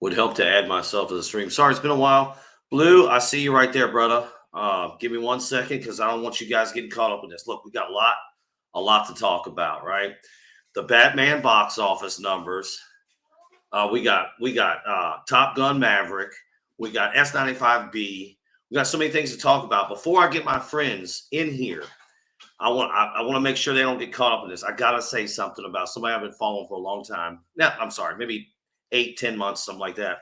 would help to add myself to the stream. Sorry, it's been a while. Blue, I see you right there, brother. Give me 1 second because I don't want you guys getting caught up in this. Look, we got a lot to talk about, right? The Batman box office numbers. We got Top Gun Maverick. We got S95B. We got so many things to talk about. Before I get my friends in here, I want to make sure they don't get caught up in this. I gotta say something about somebody I've been following for a long time. Yeah, I'm sorry, maybe 8-10 months, something like that.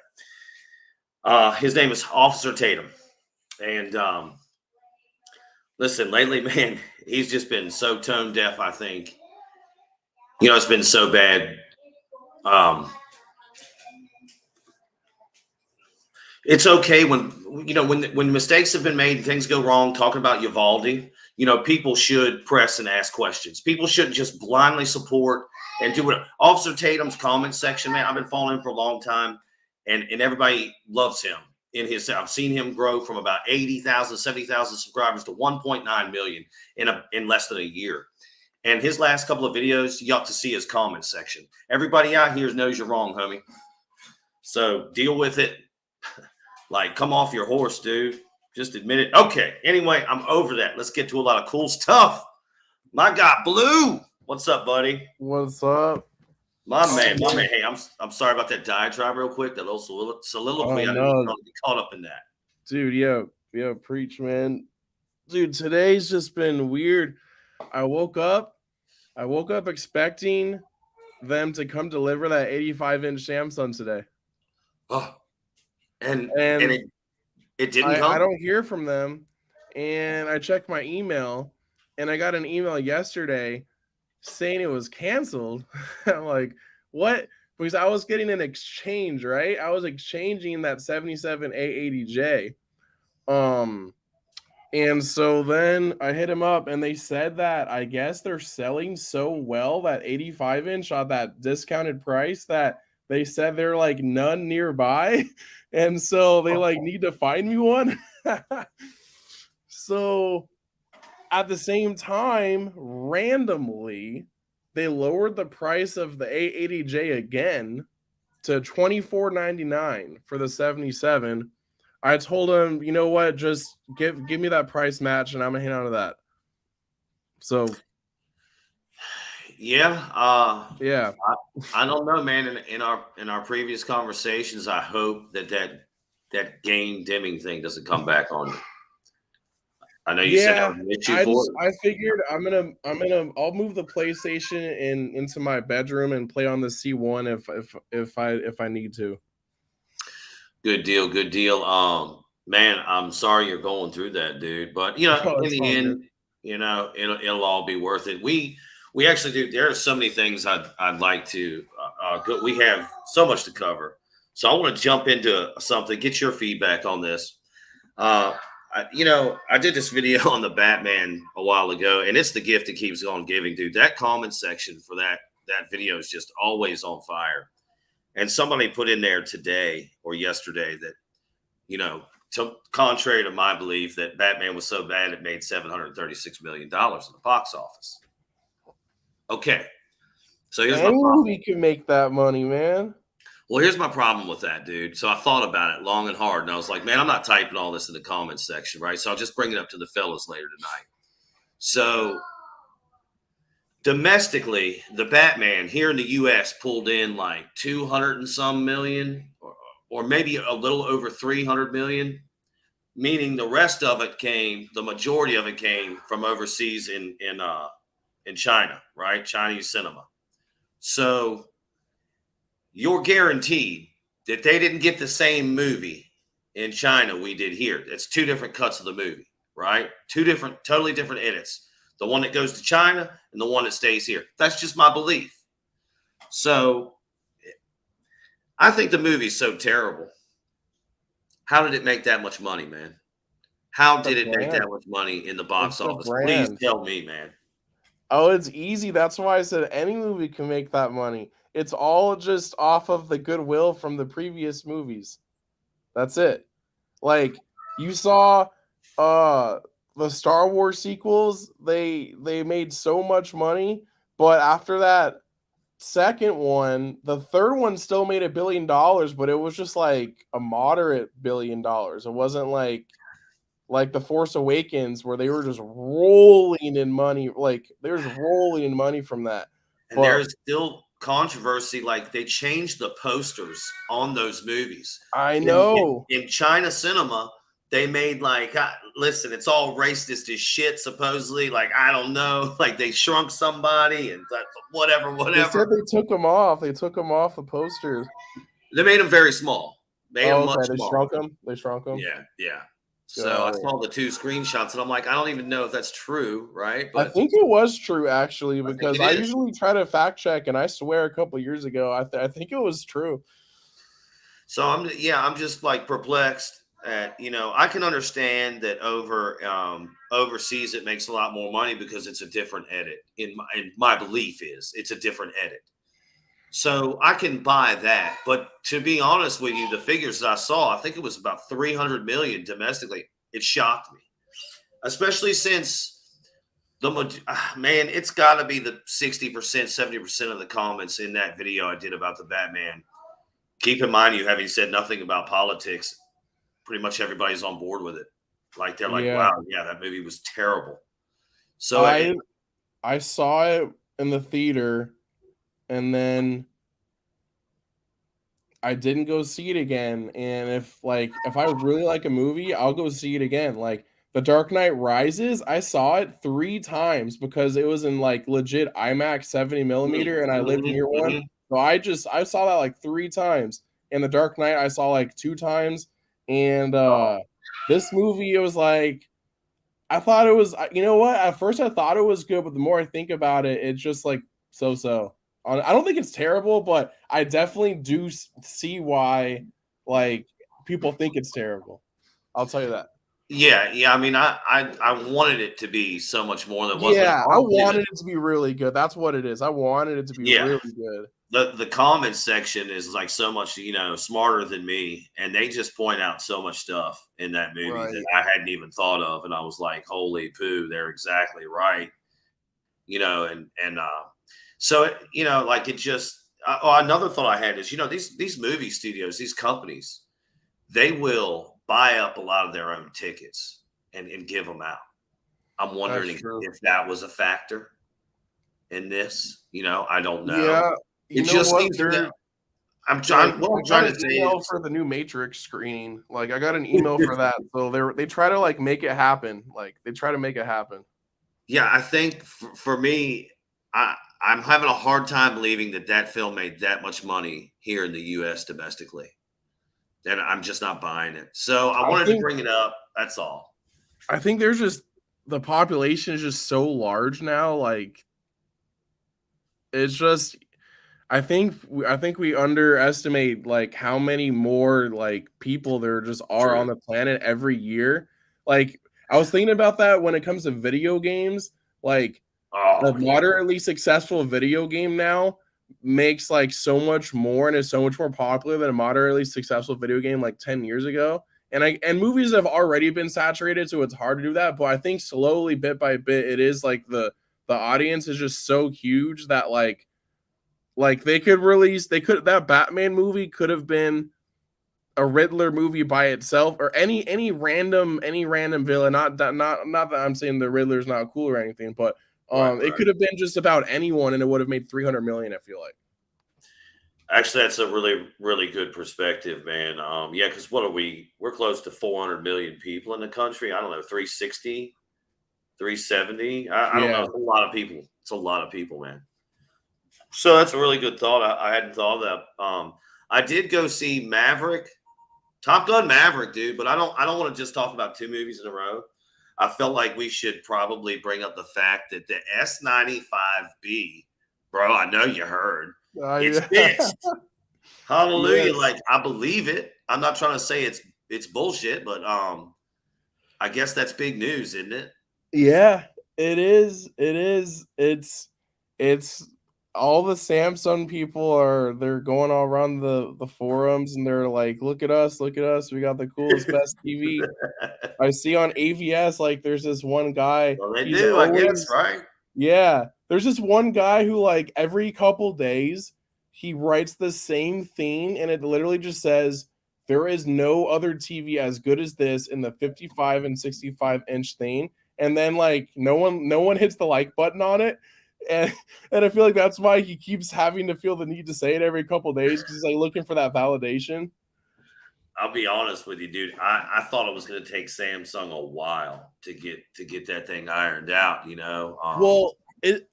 His name is Officer Tatum, and listen, lately, man, he's just been so tone deaf. I think it's been so bad. It's okay when mistakes have been made and things go wrong. Talking about Uvalde, people should press and ask questions. People shouldn't just blindly support and do what Officer Tatum's comment section, man. I've been following him for a long time, and everybody loves him. I've seen him grow from about 80,000, 70,000 subscribers to 1.9 million in less than a year. And his last couple of videos, you ought to see his comment section. Everybody out here knows you're wrong, homie. So deal with it. Like, come off your horse, dude. Just admit it. Okay. Anyway, I'm over that. Let's get to a lot of cool stuff. My guy, Blue. What's up, buddy? What's up? My man. Hey, I'm sorry about that diatribe real quick. That little soliloquy. I didn't get caught up in that. Dude, yeah, preach, man. Dude, today's just been weird. I woke up expecting them to come deliver that 85-inch Samsung today. Oh. And it didn't come? I don't hear from them. And I checked my email, and I got an email yesterday saying it was canceled. I'm like, what? Because I was getting an exchange, right? I was exchanging that 77 A80J. And so then I hit him up, and they said that I guess they're selling so well that 85-inch at that discounted price that they said they're like none nearby. And so they like need to find me one. So at the same time, randomly, they lowered the price of the A80J again to $24.99 for the 77. I told him, you know what, just give me that price match and I'm gonna hang on to that. So yeah. Yeah. I don't know, man. In our previous conversations, I hope that game dimming thing doesn't come back on you. I know you said that was an issue for it. I figured I'll move the PlayStation into my bedroom and play on the C1 if I need to. Good deal. Man, I'm sorry you're going through that, dude. But in the end, it'll all be worth it. We actually do. There are so many things I'd like to. We have so much to cover, so I want to jump into something. Get your feedback on this. I did this video on the Batman a while ago, and it's the gift that keeps on giving, dude. That comment section for that video is just always on fire. And somebody put in there today or yesterday that, contrary to my belief that Batman was so bad it made $736 million in the box office. Okay. So here's my problem. We can make that money, man. Well, here's my problem with that, dude. So I thought about it long and hard, and I was like, man, I'm not typing all this in the comments section, right? So I'll just bring it up to the fellas later tonight. So domestically, the Batman here in the U.S. pulled in like 200 and some million, or maybe a little over 300 million, meaning the majority of it came from overseas in China, right? Chinese cinema. So you're guaranteed that they didn't get the same movie in China we did here. It's two different cuts of the movie, right? Totally different edits. The one that goes to China and the one that stays here. That's just my belief. So I think the movie's so terrible. How did it make that much money, man? How did it make that much money in the box office? Please tell me, man. Oh, it's easy. That's why I said any movie can make that money. It's all just off of the goodwill from the previous movies. That's it. Like, you saw the Star Wars sequels, they made so much money, but after that, second one, the third one still made $1 billion, but it was just like a moderate $1 billion. It wasn't like The Force Awakens where they were just rolling in money. Like they were just rolling in money from that. And But there's still controversy. Like they changed the posters on those movies. I In, know. in China cinema, they made like, listen, it's all racist as shit, supposedly. Like, I don't know. Like they shrunk somebody and whatever, They said whatever. they took them off. They took them off the posters. They made them very small, made them Oh, much okay. They smaller. shrunk them. They shrunk them. Yeah, yeah. So I Oh. saw the 2 screenshots and I'm like, I don't even know if that's true, right? I But think it was true actually I think because it I is. usually try to fact check, and I swear a couple years ago I think it was true. So I'm just like perplexed at, I can understand that overseas it makes a lot more money because it's a different edit. In my belief is it's a different edit. So I can buy that. But to be honest with you, the figures that I saw, I think it was about 300 million domestically. It shocked me, especially since man, it's got to be the 60%, 70% of the comments in that video I did about the Batman. Keep in mind, you having said nothing about politics, pretty much everybody's on board with it. Like they're like, Yeah. wow, yeah, that movie was terrible. So I saw it in the theater, and then I didn't go see it again. And if I really like a movie, I'll go see it again. Like The Dark Knight Rises, I saw it 3 times because it was in like legit IMAX 70 millimeter, and I lived near one. So I saw that like 3 times. And The Dark Knight I saw like 2 times. And this movie, it was like I thought it was, you know what? At first I thought it was good, but the more I think about it, it's just like so. I don't think it's terrible, but I definitely do see why like people think it's terrible. I'll tell you that. yeah. I mean, I wanted it to be so much more than it was, but Yeah, I honestly, wanted it to be really good. That's what it is. I wanted it to be yeah, really good. the comments section is like so much smarter than me, and they just point out so much stuff in that movie that Right. I hadn't even thought of, and I was like, holy poo, they're exactly right. And so like it just another thought I had is these movie studios, these companies, they will buy up a lot of their own tickets and give them out. I'm That's wondering true. if that was a factor in this. I don't know. Yeah. It You know just what? seems to. I'm Like trying. What I I'm got trying an to say email is, for the new Matrix screening. Like I got an email for that. So they try to like make it happen. Like they try to make it happen. yeah, I think for me, I'm having a hard time believing that film made that much money here in the U.S. domestically. And I'm just not buying it. So I I wanted to think bring it up. That's all. I think there's just the population is just so large now. Like it's just I think we underestimate like how many more like people there just are on True. the planet every year. Like I was thinking about that when it comes to video games. Like a Oh yeah. moderately successful video game now makes like so much more and is so much more popular than a moderately successful video game like 10 years ago. And movies have already been saturated, so it's hard to do that. But I think slowly, bit by bit, it is like the audience is just so huge that like they could that Batman movie could have been a Riddler movie by itself, or any random villain. Not that I'm saying the Riddler's not cool or anything, but Right, it right. could have been just about anyone, and it would have made 300 million. I feel like. Actually, that's a really, really good perspective, man. Yeah, because what are we? We're close to 400 million people in the country. I don't know, 360, 370. I don't know. Yeah, It's a lot of people. It's a lot of people, man. So that's a really good thought. I hadn't thought of that. I did go see Maverick, Top Gun Maverick, dude. But I don't want to just talk about 2 movies in a row. I felt like we should probably bring up the fact that the S95B, bro. I know you heard. It's yeah, fixed. Hallelujah. yes, Like I believe it. I'm not trying to say it's bullshit, but I guess that's big news, isn't it? yeah. It is. It is. It's all the Samsung people they're going all around the forums, and they're like, look at us, we got the coolest, best TV. I see on AVS, like there's this one guy, Well, they he's do, I guess, always right? yeah, There's this one guy who like every couple days he writes the same thing, and it literally just says there is no other TV as good as this in the 55 and 65-inch thing. And then like no one hits the like button on it. And and I feel like that's why he keeps having to feel the need to say it every couple days, because he's like looking for that validation. I'll be honest with you, dude. I thought it was going to take Samsung a while to get that thing ironed out. Well,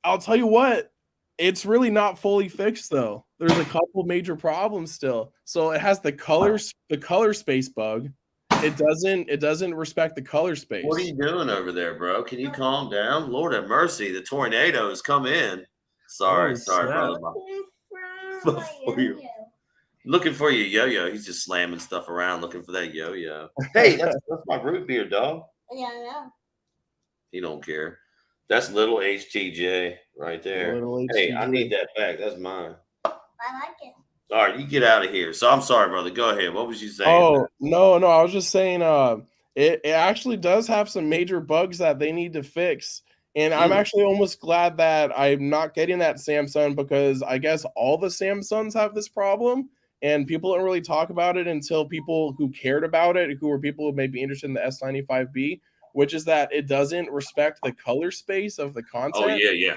I'll tell you what, it's really not fully fixed though. There's a couple major problems still. So it has the color space bug. It doesn't respect the color space. What are you doing over there, bro? Can you calm down? Lord have mercy, the tornadoes come in. Sorry, Holy sorry, snap. brother. Looking for your yo-yo. He's just slamming stuff around looking for that yo-yo. Hey, that's my root beer, dog. Yeah, I know. He don't care. That's little HTJ right there. Little Hey, I HTJ. need that back. That's mine. I like it. All right, you get out of here. So I'm sorry, brother. Go ahead. What was you saying? Oh, no, I was just saying it actually does have some major bugs that they need to fix. And I'm actually almost glad that I'm not getting that Samsung, because I guess all the Samsungs have this problem and people don't really talk about it until people who cared about it, who were people who may be interested in the S95B, which is that it doesn't respect the color space of the content. Oh, yeah.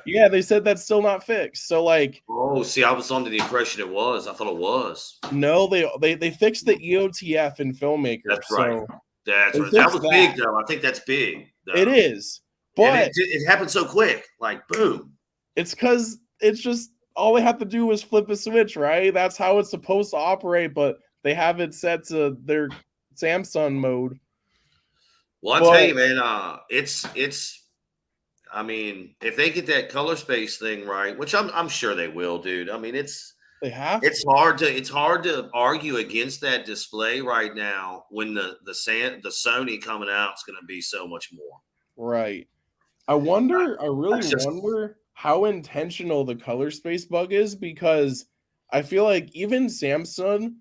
Yeah, they said that's still not fixed. So like, Oh, see, I was under the impression it was. I thought it was. no, they fixed the EOTF in Filmmaker. That's right. So That's they right. That fixed was that. big, though. I think that's big. Though. It is, And but it happened so quick. Like, boom. it's because it's just all they have to do is flip a switch, right? That's how it's supposed to operate, but they have it set to their Samsung mode. Well, I tell you, man, it's. I mean, if they get that color space thing right, which I'm sure they will, dude. I mean, They have. it's hard to argue against that display right now when the Sony coming out is going to be so much more. Right. I really wonder how intentional the color space bug is, because I feel like even Samsung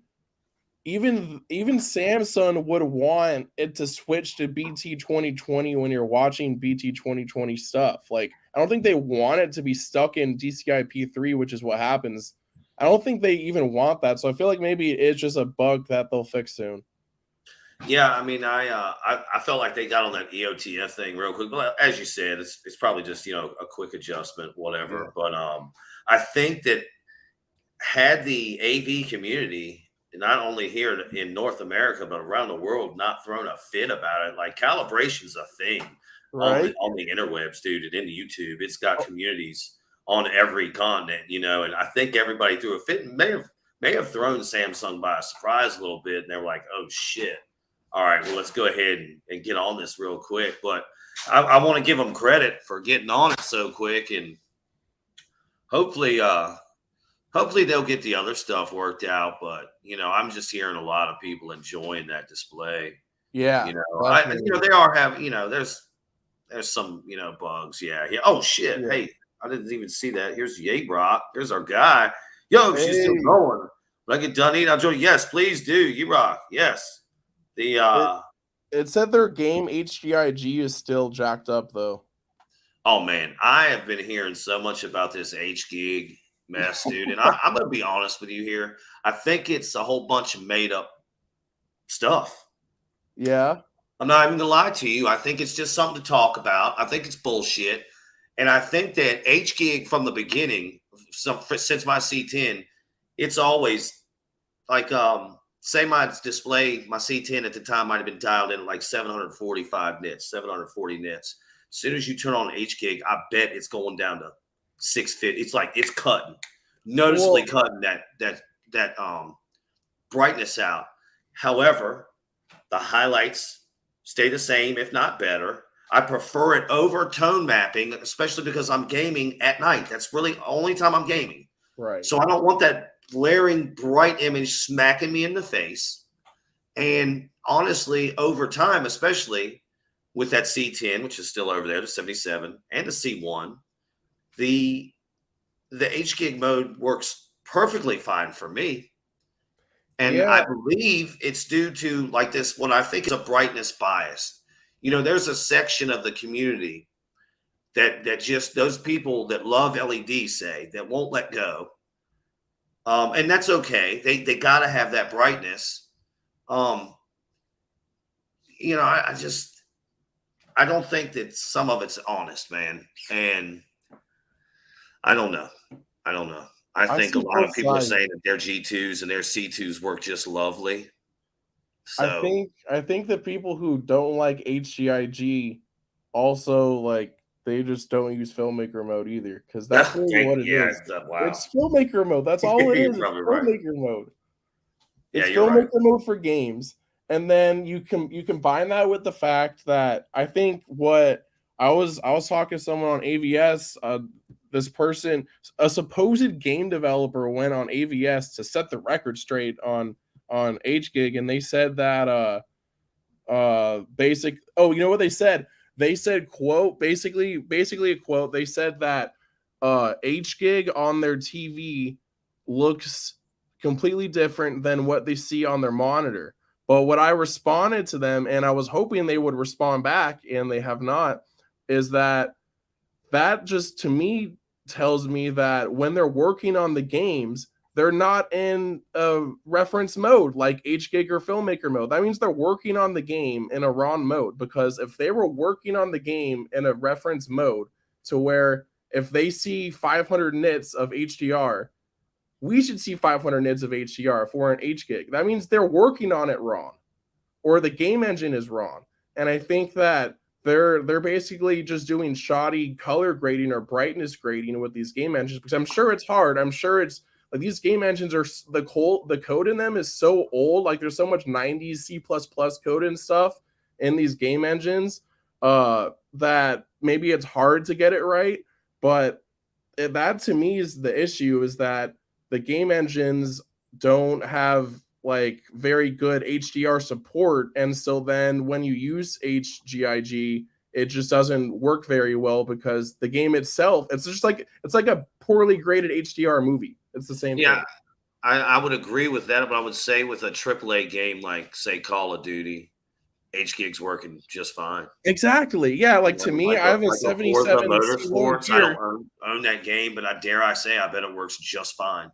would want it to switch to BT 2020 when you're watching BT 2020 stuff. Like, I don't think they want it to be stuck in DCI P3, which is what happens. I don't think they even want that. So I feel like maybe it's just a bug that they'll fix soon. Yeah, I mean, I felt like they got on that EOTF thing real quick, but as you said, it's probably just a quick adjustment, whatever. Yeah. But I think that had the AV community, not only here in North America but around the world, not thrown a fit about it, like calibration's a thing Right. on the interwebs, dude, and in YouTube, it's got communities on every continent, and I think everybody threw a fit and may have thrown Samsung by a surprise a little bit, and they were like, oh shit. All right, well, let's go ahead and get on this real quick. But I want to give them credit for getting on it so quick, and hopefully they'll get the other stuff worked out. But I'm just hearing a lot of people enjoying that display. Yeah. They are having there's some bugs. Yeah. Oh shit! Yeah. Hey, I didn't even see that. Here's Ye Rock. Here's our guy. Yo, she's still going. When I get done eating, I'll join. Yes, please do. Ye Rock. Yes. It said their game HGIG is still jacked up though. Oh man, I have been hearing so much about this HGig mess, dude. And I'm gonna be honest with you here. I think it's a whole bunch of made up stuff. Yeah. I'm not even gonna lie to you. I think it's just something to talk about. I think it's bullshit. And I think that HGig from the beginning, since my C10, it's always like say my display, my C10 at the time might have been dialed in at like 745 nits, 740 nits. As soon as you turn on HGig, I bet it's going down to 650. It's like it's cutting, noticeably cutting that brightness out. However, the highlights stay the same, if not better. I prefer it over tone mapping, especially because I'm gaming at night. That's really the only time I'm gaming. Right. So I don't want that glaring bright image smacking me in the face. And honestly, over time, especially with that C10, which is still over there, the 77 and the C1, the HGig mode works perfectly fine for me. And I believe it's due to like this, what I think is a brightness bias. There's a section of the community that just those people that love LED say that won't let go. And that's okay. They got to have that brightness. Um, I don't think that some of it's honest, man. And I don't know. I don't know. I I think a see lot of both people are sides. saying that their G2s and their C2s work just lovely. So I think the people who don't like HGIG also like they just don't use filmmaker mode either because that's really what it yeah, is. wow. It's filmmaker mode. That's all it You're is. It's probably right. filmmaker mode. Yeah, It's you're right. filmmaker mode for games, and then you combine that with the fact that I think what I was talking to someone on AVS. This person, a supposed game developer, went on AVS to set the record straight on HGig, and they said that basic. Oh, you know what they said? They said quote basically a quote. They said that HGig on their TV looks completely different than what they see on their monitor. But what I responded to them, and I was hoping they would respond back, and they have not, is that just to me tells me that when they're working on the games, they're not in a reference mode like HGig or filmmaker mode. That means they're working on the game in a ROM mode, because if they were working on the game in a reference mode to where if they see 500 nits of HDR, we should see 500 nits of HDR for an HGig. That means they're working on it wrong, or the game engine is wrong. And I think that they're basically just doing shoddy color grading or brightness grading with these game engines, because I'm sure it's hard. I'm sure it's like these game engines are the code in them is so old. Like there's so much 90s C++ code and stuff in these game engines that maybe it's hard to get it right. But that to me is the issue, is that the game engines don't have like very good HDR support, and so then when you use HGIG, it just doesn't work very well because the game itself, it's like a poorly graded HDR movie. It's the same Yeah, thing. I would agree with that, but I would say with a AAA game like, say, Call of Duty, HGig's working just fine. Exactly. Yeah, like to me, I have a Like a Forza 77C1 Motorsports. I don't here. own that game, but I say I bet it works just fine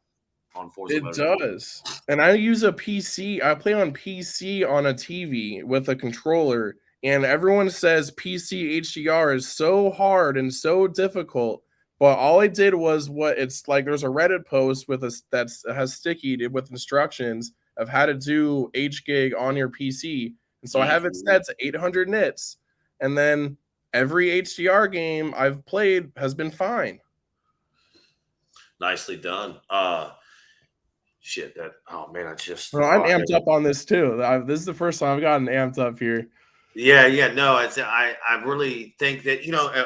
on Forza It Motorsport. does. And I use a PC. I play on PC on a TV with a controller, and everyone says PC HDR is so hard and so difficult. But all I did was what it's like. There's a Reddit post with us that has sticky with instructions of how to do HGig on your PC, and so I have it Mhm. set to 800 nits, and then every HDR game I've played has been fine. Nicely done. Shit. That. Oh man, I just. Well, I'm Oh, amped up on this too. This is the first time I've gotten amped up here. yeah, yeah. No, I really think that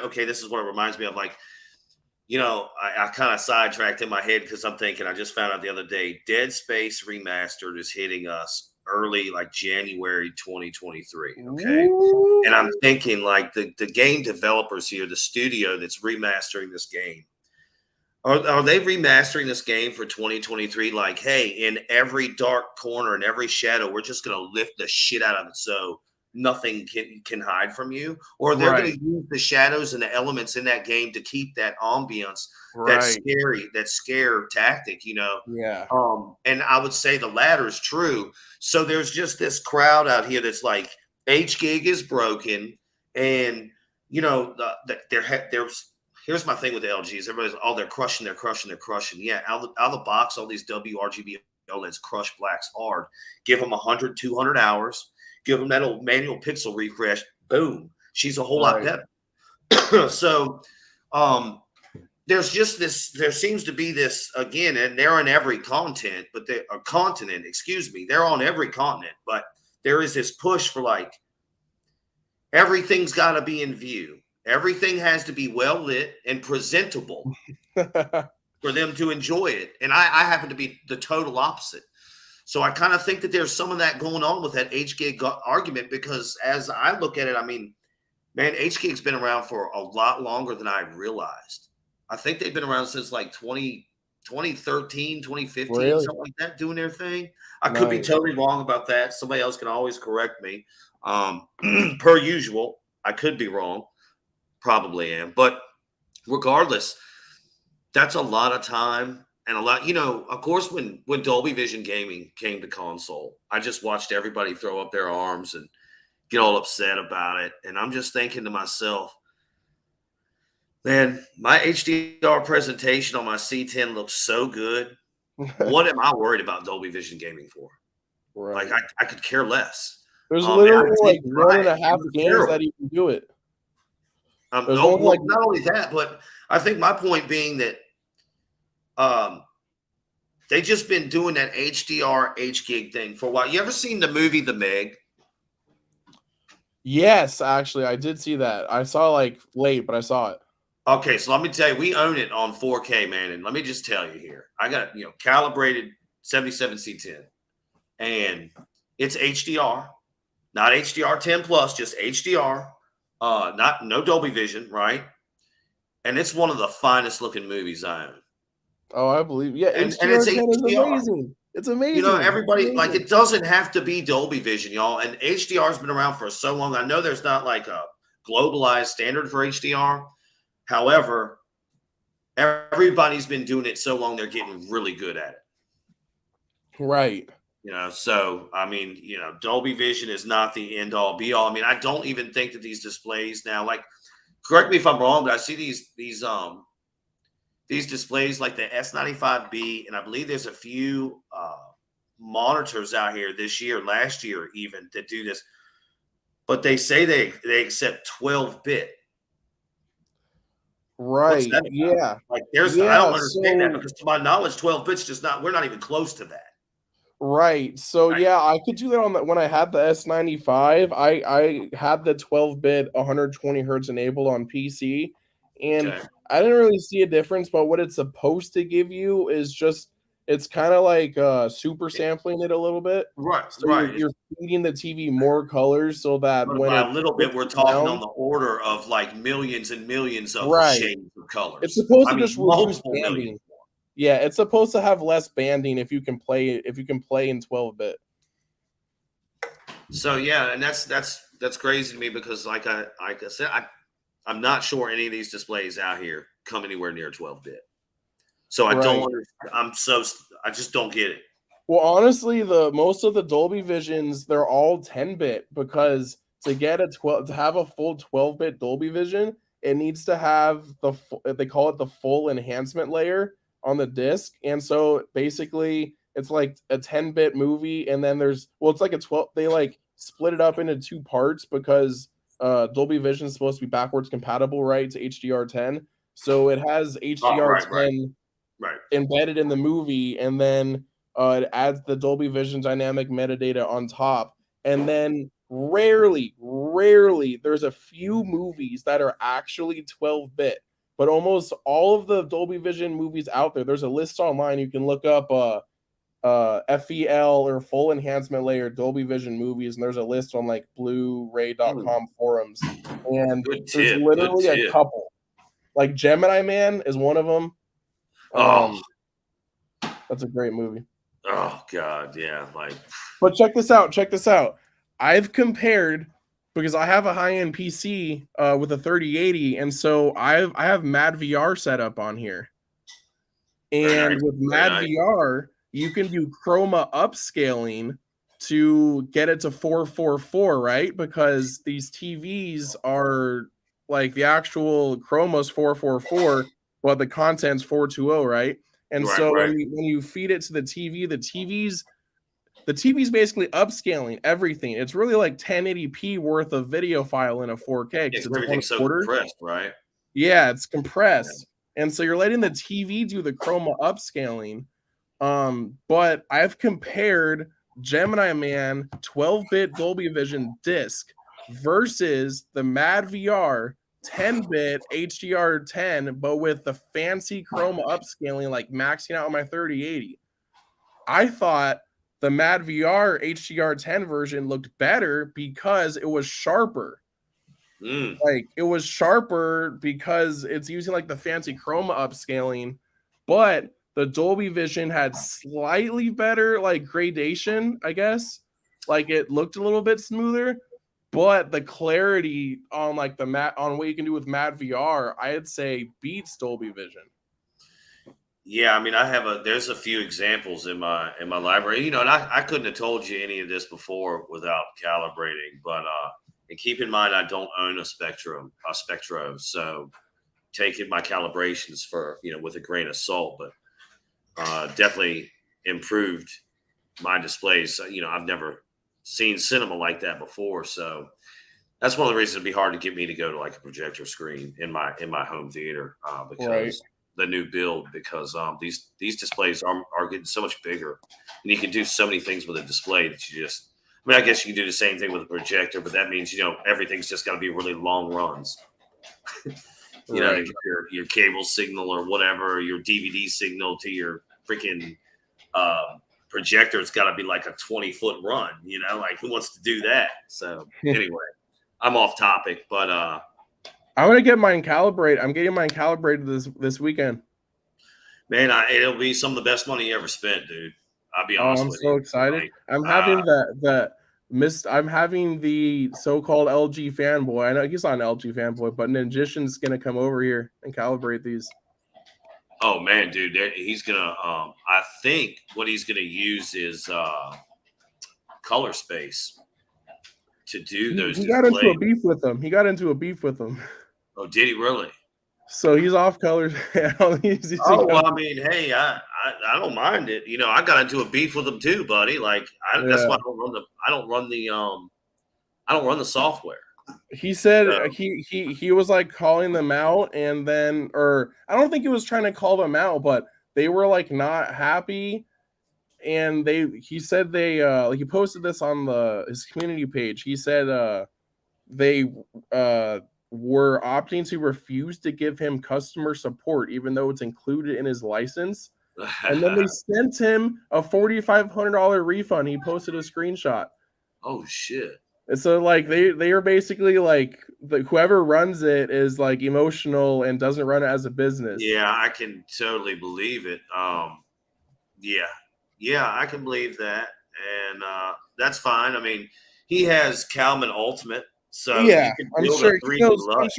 Okay, this is what it reminds me of. Like, I kind of sidetracked in my head because I'm thinking I just found out the other day Dead Space Remastered is hitting us early, like January 2023. Okay. And I'm Ooh. thinking like the game developers here, the studio that's remastering this game, are they remastering this game for 2023? Like, hey, in every dark corner and every shadow, we're just gonna lift the shit out of it so nothing can hide from you, or they're gonna Right, use the shadows and the elements in that game to keep that ambience, right. that scare tactic. Yeah. And I would say the latter is true. So there's just this crowd out here that's like, HGig is broken, and there's here's my thing with the LGs. Everybody's, oh, they're crushing, they're crushing, they're crushing. Yeah, out of the box, all these WRGB OLEDs crush blacks hard. Give them 100, 200 hours. Give them that old manual pixel refresh. Boom. She's a whole lot Right. better. So um, there's just this, there seems to be this again, and they're on every continent, excuse me. They're on every continent, but there is this push for like, everything's got to be in view. Everything has to be well lit and presentable for them to enjoy it. And I happen to be the total opposite. So I kind of think that there's some of that going on with that HGig argument, because as I look at it, I mean, man, HGig's been around for a lot longer than I realized. I think they've been around since like 2013, 2015, Really? something like that, doing their thing. I could be Nice. totally wrong about that. Somebody else can always correct me. Per usual, I could be wrong. Probably am. But regardless, that's a lot of time and a lot. Of course, when Dolby Vision gaming came to console, I just watched everybody throw up their arms and get all upset about it. And I'm just thinking to myself, man, my HDR presentation on my C10 looks so good. What am I worried about Dolby Vision gaming for? Right. Like, I could care less. There's And literally I like did try one and a it. half It was games terrible. that even do it. There's Well, only like not only that, but I think my point being that they just been doing that HDR HGig thing for a while. You ever seen the movie The Meg? yes, actually, I did see that. I saw like late, but I saw it. Okay, so let me tell you, we own it on 4K, man. And let me just tell you here, I got calibrated 77C10, and it's HDR, not HDR10 plus, just HDR. Not no Dolby Vision, right? And it's one of the finest looking movies I own. Oh, I believe. Yeah, And it's HDR10 is HDR. amazing. It's amazing. Everybody, like, Amazing. it doesn't have to be Dolby Vision, y'all. And HDR has been around for so long. I know there's not like a globalized standard for HDR. However, everybody's been doing it so long, they're getting really good at it. Right. So I mean, Dolby Vision is not the end all be all. I mean, I don't even think that these displays now, like, correct me if I'm wrong, but I see these displays like the S95B, and I believe there's a few monitors out here this year, last year even, that do this. But they say they accept 12-bit. Right. Yeah. Like, I don't understand that, because to my knowledge, 12 bits we're not even close to that. Right. So Right. yeah, I could do that on when I had the S95. I had the 12-bit 120 hertz enabled on PC, and Okay. I didn't really see a difference, but what it's supposed to give you is just it's kind of like super sampling it a little bit. Right, So right. you're feeding the TV more colors so that But when by it a little bit, flips we're talking on around, the order of like millions and millions of right. shades of colors. It's supposed I to mean, just reduce multiple banding. millions. Yeah, it's supposed to have less banding if you can play in 12-bit. So yeah, and that's crazy to me, because like I said, I'm not sure any of these displays out here come anywhere near 12-bit. So I Right. I just don't get it. Well, honestly, the most of the Dolby Visions, they're all 10-bit, because to have a full 12-bit Dolby Vision, it needs to have they call it the full enhancement layer on the disc. And so basically it's like a 10-bit movie, and then it's like a 12, they like split it up into two parts because Dolby Vision is supposed to be backwards compatible, right, to HDR10. So it has HDR10 Right. embedded in the movie, and then it adds the Dolby Vision dynamic metadata on top. And then rarely, there's a few movies that are actually 12-bit, but almost all of the Dolby Vision movies out there's a list online. You can look up FEL or full enhancement layer Dolby Vision movies, and there's a list on like Blu-ray.com forums. And there's literally a couple. Like Gemini Man is one of them. That's a great movie. Oh God, yeah. But check this out. I've compared, because I have a high-end PC with a 3080, and so I have Mad VR set up on here. And with Mad VR, you can do chroma upscaling to get it to 444, right? Because these TVs are like the actual chroma's 444, but the content's 420, right? And so when you feed it to the TV, the TV's basically upscaling everything. It's really like 1080p worth of video file in a 4K, because it's everything's so compressed, right? Yeah, it's compressed. Yeah. And so you're letting the TV do the chroma upscaling. But I've compared Gemini Man 12-bit Dolby Vision disc versus the Mad VR 10-bit HDR10, but with the fancy chroma upscaling, like maxing out on my 3080. I thought the Mad VR HDR10 version looked better because it was sharper. Like, it was sharper because it's using like the fancy chroma upscaling, but the Dolby Vision had slightly better like gradation, I guess. Like, it looked a little bit smoother, but the clarity on like on what you can do with Matte VR, I'd say beats Dolby Vision. Yeah, I mean, there's a few examples in my library, and I couldn't have told you any of this before without calibrating, but and keep in mind I don't own a Spectro, so taking my calibrations for with a grain of salt, but definitely improved my displays. I've never seen cinema like that before, so that's one of the reasons it'd be hard to get me to go to like a projector screen in my home theater because. Right. The new build, because these displays are getting so much bigger, and you can do so many things with a display that I guess you can do the same thing with a projector, but that means everything's just got to be really long runs. Right. Your cable signal or whatever, your DVD signal to your freaking projector, it's got to be like a 20-foot run. Like who wants to do that? So anyway, I'm off topic, but I'm gonna get mine calibrated. I'm getting mine calibrated this weekend. Man, it'll be some of the best money you ever spent, dude. I'll be honest with you. I'm so excited. Like, I'm having I'm having the so-called LG fanboy. I know he's not an LG fanboy, but Ninjishin's gonna come over here and calibrate these. Oh man, dude, he's gonna. I think what he's gonna use is color space to do those. He got into a beef with them. Oh, did he really? So he's off color. Well, I mean, hey, I don't mind it. I got into a beef with him too, buddy. Like, that's why I don't run the software. He said he was like calling them out, and then, or I don't think he was trying to call them out, but they were like not happy, and he said he posted this on his community page. He said they were opting to refuse to give him customer support, even though it's included in his license. And then they sent him a $4,500 refund. He posted a screenshot. Oh shit! And so like they are basically like whoever runs it is like emotional and doesn't run it as a business. Yeah, I can totally believe it. Yeah, I can believe that, and that's fine. I mean, he has Kalman Ultimate. So yeah, I'm sure he knows what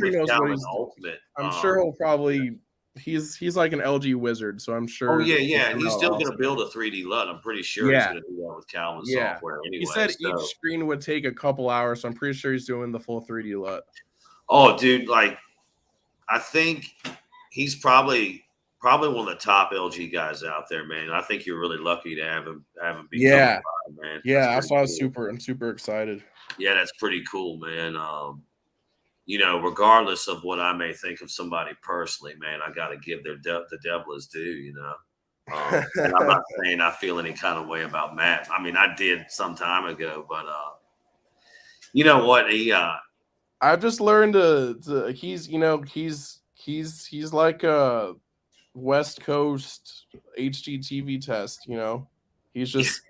Ultimate. I'm sure he'll probably he's like an LG wizard, so I'm sure. Oh yeah. He's still going to build a 3D LUT. I'm pretty sure he's going to do that with Kalman software. Anyway, he said each screen would take a couple hours, so I'm pretty sure he's doing the full 3D LUT. Oh, dude, like I think he's probably one of the top LG guys out there, man. I think you're really lucky to have him become man. Yeah, that's why I'm super excited. Yeah, that's pretty cool, man. Regardless of what I may think of somebody personally, man, I got to give the devil his due, and I'm not saying I feel any kind of way about Matt. I mean, I did some time ago, but you know what? I've just learned he's like a West Coast HGTV test, he's just.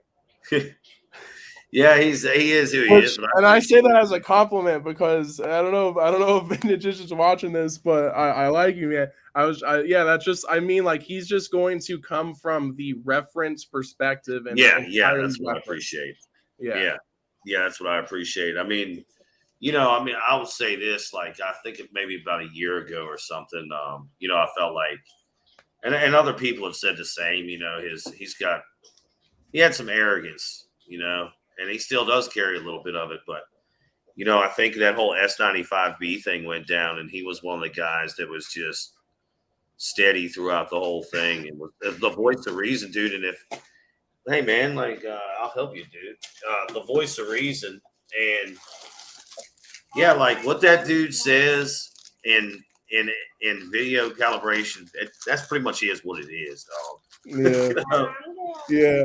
Yeah, he is who he is. And I say that as a compliment because I don't know if Vintage is watching this, but I like you, man. That's just, I mean, like he's just going to come from the reference perspective. And that's what I appreciate. Yeah, that's what I appreciate. I mean, I will say this, like I think maybe about a year ago or something, I felt like, and other people have said the same, he had some arrogance, and he still does carry a little bit of it. But, I think that whole S95B thing went down, and he was one of the guys that was just steady throughout the whole thing and was the voice of reason, dude. And hey, man, like, I'll help you, dude. The voice of reason. And, yeah, like what that dude says in video calibration, that's pretty much is what it is, dog. Yeah.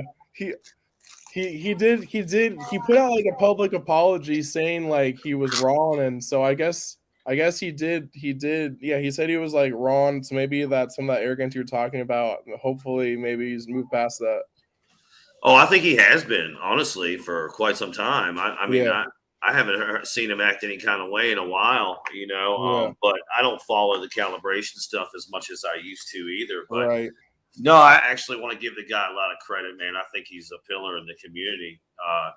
He put out like a public apology saying like he was wrong, and so I guess he did he said he was like wrong, so maybe that's some of that arrogance you're talking about. Hopefully maybe he's moved past that. Oh, I think he has been, honestly, for quite some time. I mean, I haven't seen him act any kind of way in a while, but I don't follow the calibration stuff as much as I used to either. But No, I actually want to give the guy a lot of credit, man. I think he's a pillar in the community.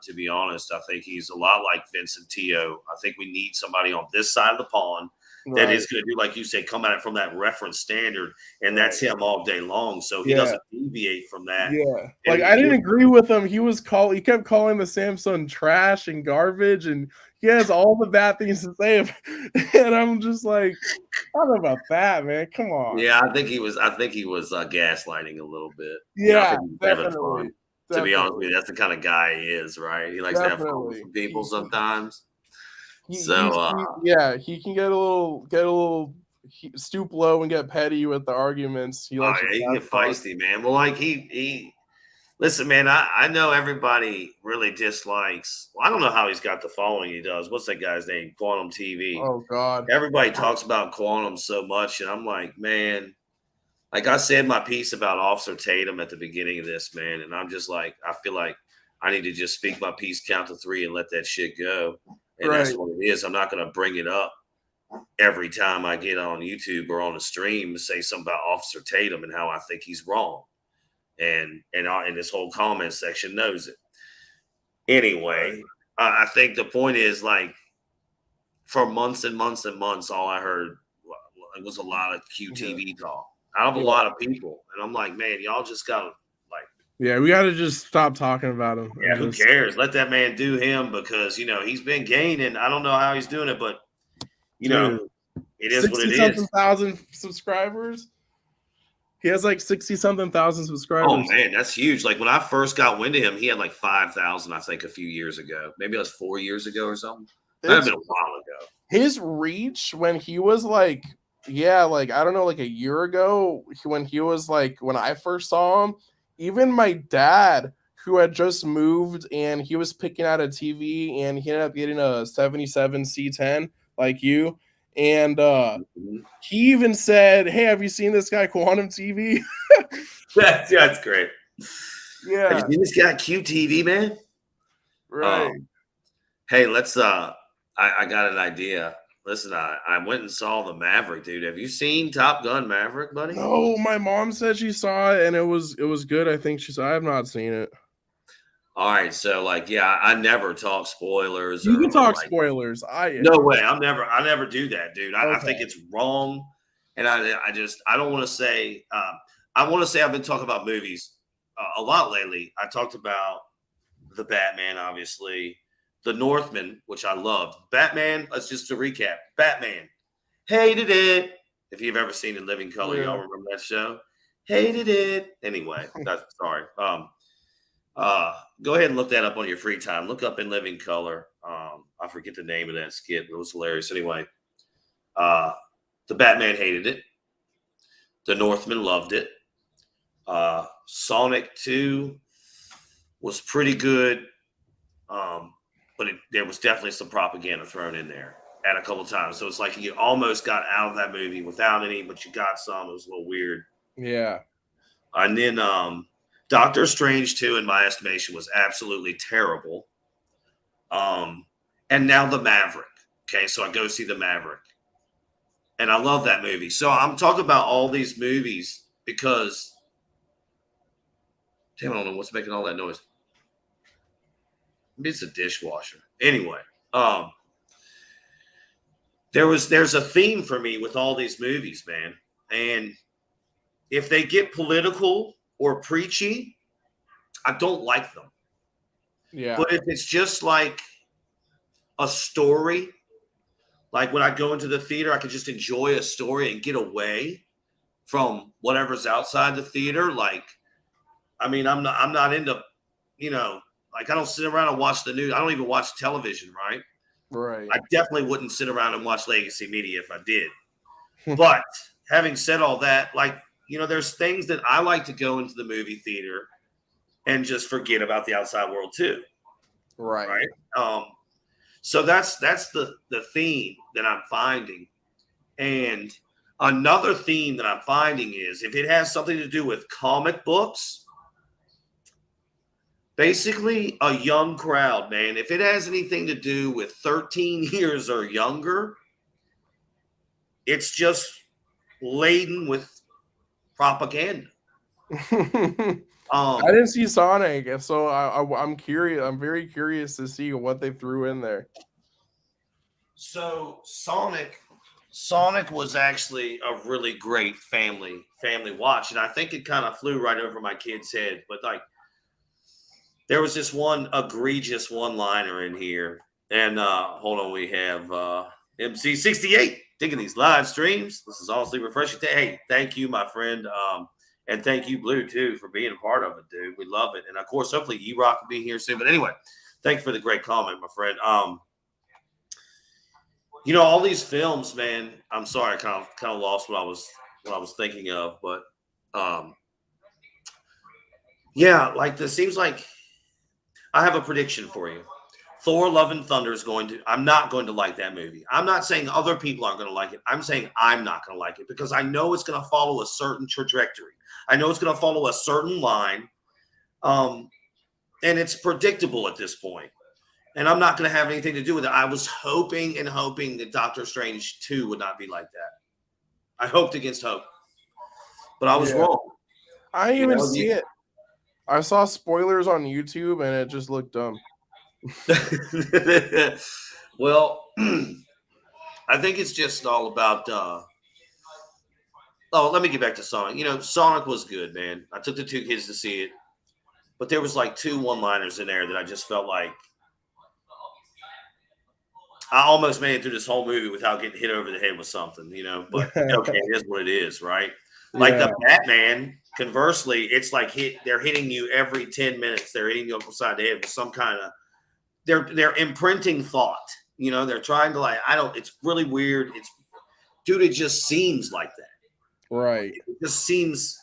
To be honest, I think he's a lot like Vincent Tio. I think we need somebody on this side of the pond that is going to do, like you said, come at it from that reference standard, and that's him all day long. So he doesn't deviate from that. Yeah, like I didn't agree with him. He kept calling the Samsung trash and garbage, and he has all the bad things to say. And I'm just like, I don't know about that, man. Come on. Yeah, I think he was gaslighting a little bit. Yeah, I think he's having fun. To be honest with you, that's the kind of guy he is, right? He likes to have fun with people sometimes. He can get a little stoop low and get petty with the arguments. He can get feisty, man. Well, like listen, man. I know everybody really dislikes. Well, I don't know how he's got the following he does. What's that guy's name? Quantum TV. Oh God. Everybody talks about Quantum so much, and I'm like, man. Like I said my piece about Officer Tatum at the beginning of this, man, and I'm just like, I feel like I need to just speak my piece, count to 3, and let that shit go. And that's what it is. I'm not going to bring it up every time I get on YouTube or on a stream to say something about Officer Tatum and how I think he's wrong. And this whole comment section knows it. Anyway, I think the point is, like, for months and months and months, all I heard was a lot of QTV talk out of a lot of people. And I'm like, man, y'all just got to, we got to just stop talking about him. Yeah, who cares? Let that man do him because, he's been gaining. I don't know how he's doing it, but, it is what it is. 60-something thousand subscribers. He has like 60-something thousand subscribers. Oh, man, that's huge. Like when I first got wind of him, he had like 5,000, I think, a few years ago. Maybe it was 4 years ago or something. That had been a while ago. His reach when he was like, I don't know, like a year ago, when he was like, when I first saw him, even my dad, who had just moved and he was picking out a TV and he ended up getting a 77 C10 like you. And he even said, hey, have you seen this guy Quantum TV? That's great. Yeah. Have you seen this guy QTV, man? Right. Hey, let's I got an idea. Listen, I went and saw the Maverick, dude. Have you seen Top Gun Maverick, buddy? No, my mom said she saw it and it was good. I think she saw. I have not seen it. All right, so I never talk spoilers. You can talk spoilers. No way. I never do that, dude. I think it's wrong, and I don't want to say. I want to say I've been talking about movies a lot lately. I talked about the Batman, obviously. The Northman, which I loved. Batman, let's just to recap. Batman, hated it. If you've ever seen In Living Color, y'all remember that show? Hated it. Anyway, sorry. Go ahead and look that up on your free time. Look up In Living Color. I forget the name of that skit, but it was hilarious. Anyway, the Batman hated it. The Northman loved it. Sonic 2 was pretty good. But there was definitely some propaganda thrown in there at a couple of times. So it's like you almost got out of that movie without any, but you got some. It was a little weird. Yeah. And then Doctor Strange 2, in my estimation, was absolutely terrible. And now The Maverick. Okay, so I go see The Maverick. And I love that movie. So I'm talking about all these movies because, damn, I don't know what's making all that noise. Maybe it's a dishwasher. Anyway, there's a theme for me with all these movies, man. And if they get political or preachy, I don't like them. Yeah. But if it's just like a story, like when I go into the theater, I can just enjoy a story and get away from whatever's outside the theater. Like, I mean, I'm not into, like I don't sit around and watch the news. I don't even watch television, right? Right. I definitely wouldn't sit around and watch legacy media if I did. But having said all that, there's things that I like to go into the movie theater and just forget about the outside world too. Right. So that's the theme that I'm finding. And another theme that I'm finding is if it has something to do with comic books, basically a young crowd, man. If it has anything to do with 13 years or younger, it's just laden with propaganda. I didn't see Sonic, so I'm curious. I'm very curious to see what they threw in there. So Sonic was actually a really great family watch, and I think it kind of flew right over my kid's head. But like, there was this one egregious one-liner in here, and hold on, we have MC68 digging these live streams. This is honestly refreshing. Hey, thank you, my friend, and thank you, Blue, too, for being a part of it, dude. We love it, and of course, hopefully, E-Rock will be here soon. But anyway, thank you for the great comment, my friend. You know, all these films, man. I'm sorry, I kind of lost what I was thinking of, but yeah, like this seems like I have a prediction for you. Thor: Love and Thunder is going to. I'm not going to like that movie. I'm not saying other people aren't going to like it. I'm saying I'm not going to like it because I know it's going to follow a certain trajectory. I know it's going to follow a certain line, and it's predictable at this point. And I'm not going to have anything to do with it. I was hoping that Doctor Strange 2 would not be like that. I hoped against hope, but I was wrong. I didn't even see it. I saw spoilers on YouTube, and it just looked dumb. Well, I think it's just all about. Let me get back to Sonic. You know, Sonic was good, man. I took the two kids to see it, but there was like two one-liners in there that I just felt like I almost made it through this whole movie without getting hit over the head with something, you know. But okay, it is what it is, right? Like the Batman, conversely, it's like they're hitting you every 10 minutes. They're hitting you upside the head with some kind of they're imprinting thought. You know, they're trying to it's really weird. It just seems like that. Right. It just seems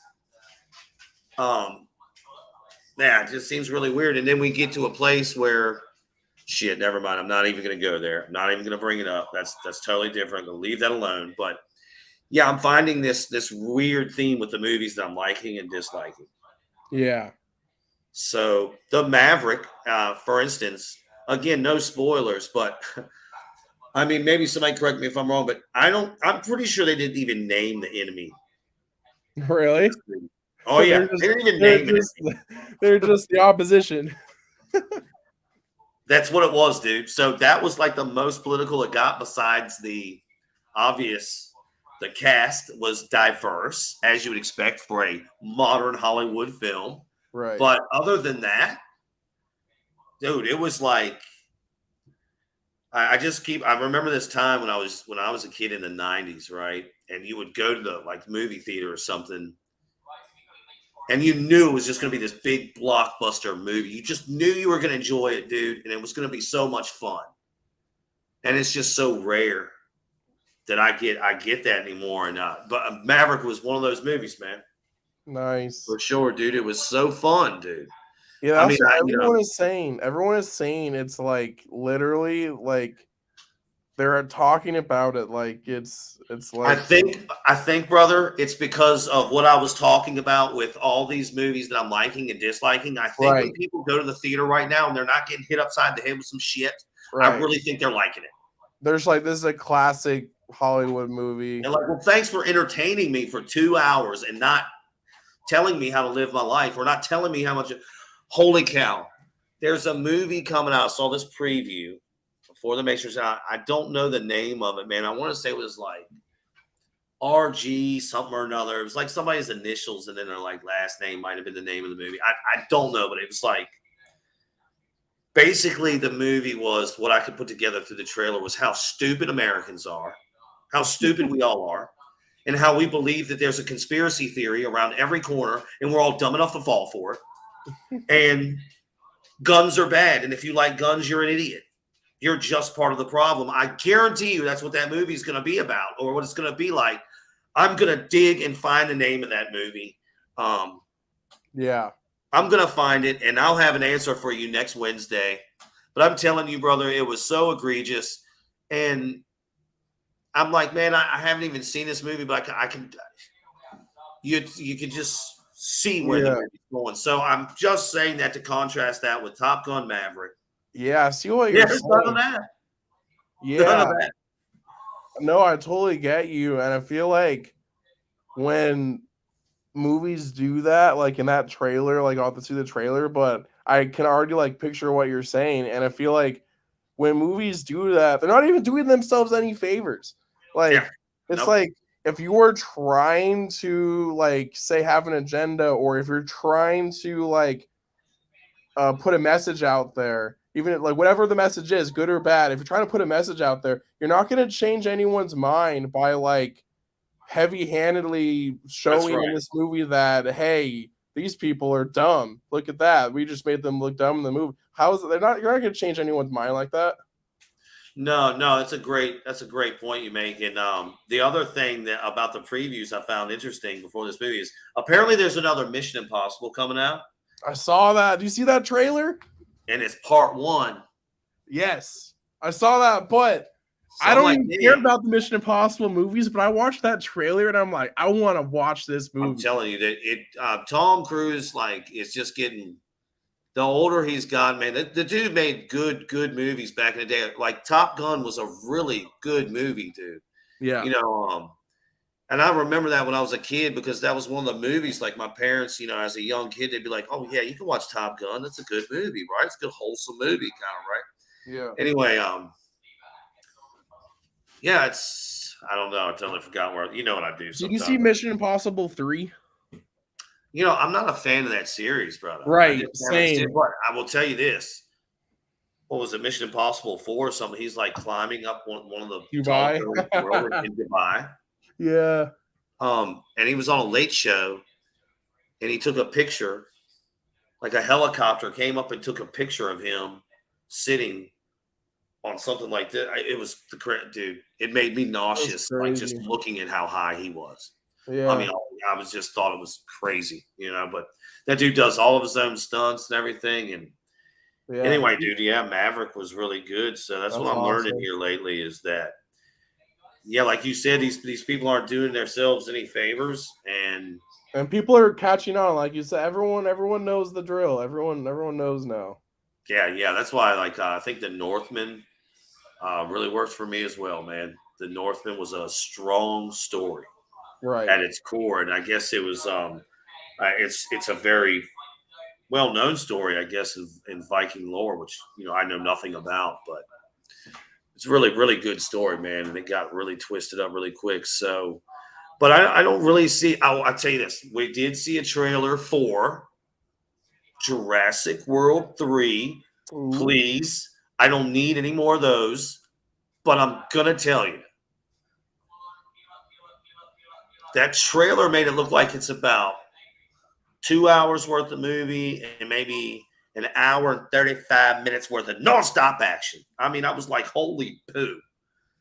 it just seems really weird. And then we get to a place where shit, never mind. I'm not even gonna go there. I'm not even gonna bring it up. That's totally different. I'm gonna leave that alone. But yeah, I'm finding this weird theme with the movies that I'm liking and disliking. Yeah. So the Maverick, for instance, again, no spoilers, but I mean, maybe somebody correct me if I'm wrong, but I'm pretty sure they didn't even name the enemy. Really? Oh yeah, they didn't even name it. They're just the opposition. That's what it was, dude. So that was like the most political it got, besides the obvious. The cast was diverse, as you would expect for a modern Hollywood film. Right. But other than that, dude, it was like I remember this time when I was a kid in the 90s, right? And you would go to the movie theater or something, and you knew it was just going to be this big blockbuster movie. You just knew you were going to enjoy it, dude, and it was going to be so much fun. And it's just so rare that I get that anymore. And but Maverick was one of those movies, man. Nice. For sure, dude. It was so fun, dude. Yeah, that's what everyone is saying. Everyone is saying it's like literally like they're talking about it like it's like I think, brother, it's because of what I was talking about with all these movies that I'm liking and disliking. I think when people go to the theater right now and they're not getting hit upside the head with some shit, I really think they're liking it. There's like, this is a classic Hollywood movie. And like, well, thanks for entertaining me for 2 hours and not telling me how to live my life, or not telling me how much. Holy cow. There's a movie coming out. I saw this preview before the Matrix. I don't know the name of it, man. I want to say it was like RG something or another. It was like somebody's initials and then their like last name might have been the name of the movie. I don't know, but it was like basically the movie was, what I could put together through the trailer was how stupid Americans are, how stupid we all are, and how we believe that there's a conspiracy theory around every corner and we're all dumb enough to fall for it. And guns are bad. And if you like guns, you're an idiot. You're just part of the problem. I guarantee you that's what that movie is going to be about, or what it's going to be like. I'm going to dig and find the name of that movie. Yeah. I'm going to find it, and I'll have an answer for you next Wednesday. But I'm telling you, brother, it was so egregious. And I'm like, man, I haven't even seen this movie, but I can. You can just see where the movie's going. So I'm just saying that to contrast that with Top Gun Maverick. Yeah, I see what you're saying. None of that. Yeah. None of that. No, I totally get you. And I feel like when movies do that, like in that trailer, like I'll have to see the trailer, but I can already like picture what you're saying, and I feel like when movies do that, they're not even doing themselves any favors. Yeah. Like it's Nope. like if you were trying to like say have an agenda, or if you're trying to like put a message out there, even like whatever the message is, good or bad, if you're trying to put a message out there, you're not going to change anyone's mind by like heavy-handedly That's showing in right. this movie that hey, these people are dumb. Look at that. We just made them look dumb in the movie. How is it? They're not. You're not going to change anyone's mind like that. No, no, that's a great point you make. And the other thing that about the previews I found interesting before this movie is apparently there's another Mission Impossible coming out, I saw that. Do you see that trailer? and it's part one. Yes, I saw that, but So I I'm don't like, even care damn. about the Mission Impossible movies. But I watched that trailer and I'm like, I want to watch this I'm movie. telling you that it. Tom Cruise like is just getting the older he's gotten, man. The dude made good movies back in the day. Like Top Gun was a really good movie, dude. Yeah, You know, and I remember that when I was a kid because that was one of the movies. Like my parents, you know, as a young kid, they'd be like, "Oh yeah, you can watch Top Gun. That's a good movie, right? It's a good wholesome movie, kind of right." yeah. Anyway, yeah, it's I don't know. I totally forgot where you know what I do Did you see sometimes. Mission Impossible 3? You know, I'm not a fan of that series, brother. I Right, just haven't seen. same. But I will tell you this: what was it, Mission Impossible 4 or something? He's like climbing up one of the tallest Dubai. buildings in the world in Dubai. Yeah. And he was on a late show and he took a picture, like a helicopter came up and took a picture of him sitting on something like that. It was the correct dude. It made me That's nauseous, like just crazy. looking at how high he was. I Yeah. mean, I was just thought it was crazy, you know. But that dude does all of his own stunts and everything. And Yeah. anyway, dude, yeah, Maverick was really good. So that's That what was I'm learning awesome. here lately is that, yeah, like you said, these people aren't doing themselves any favors, and And people are catching on, like you said. Everyone knows the drill. Everyone knows now. yeah, that's why like I think the Northman really works for me as well, man. The Northman was a strong story Right. at its core, and I guess it was it's a very well known story, I guess, in Viking lore, which you know I know nothing about, but it's really good story, man, and it got really twisted up really quick. So, but I don't really see. I'll tell you this: we did see a trailer for Jurassic World 3. Ooh. Please, I don't need any more of those. But I'm gonna tell you, that trailer made it look like it's about 2 hours worth of movie and maybe an hour and 35 minutes worth of nonstop action. I mean, I was like, holy poo.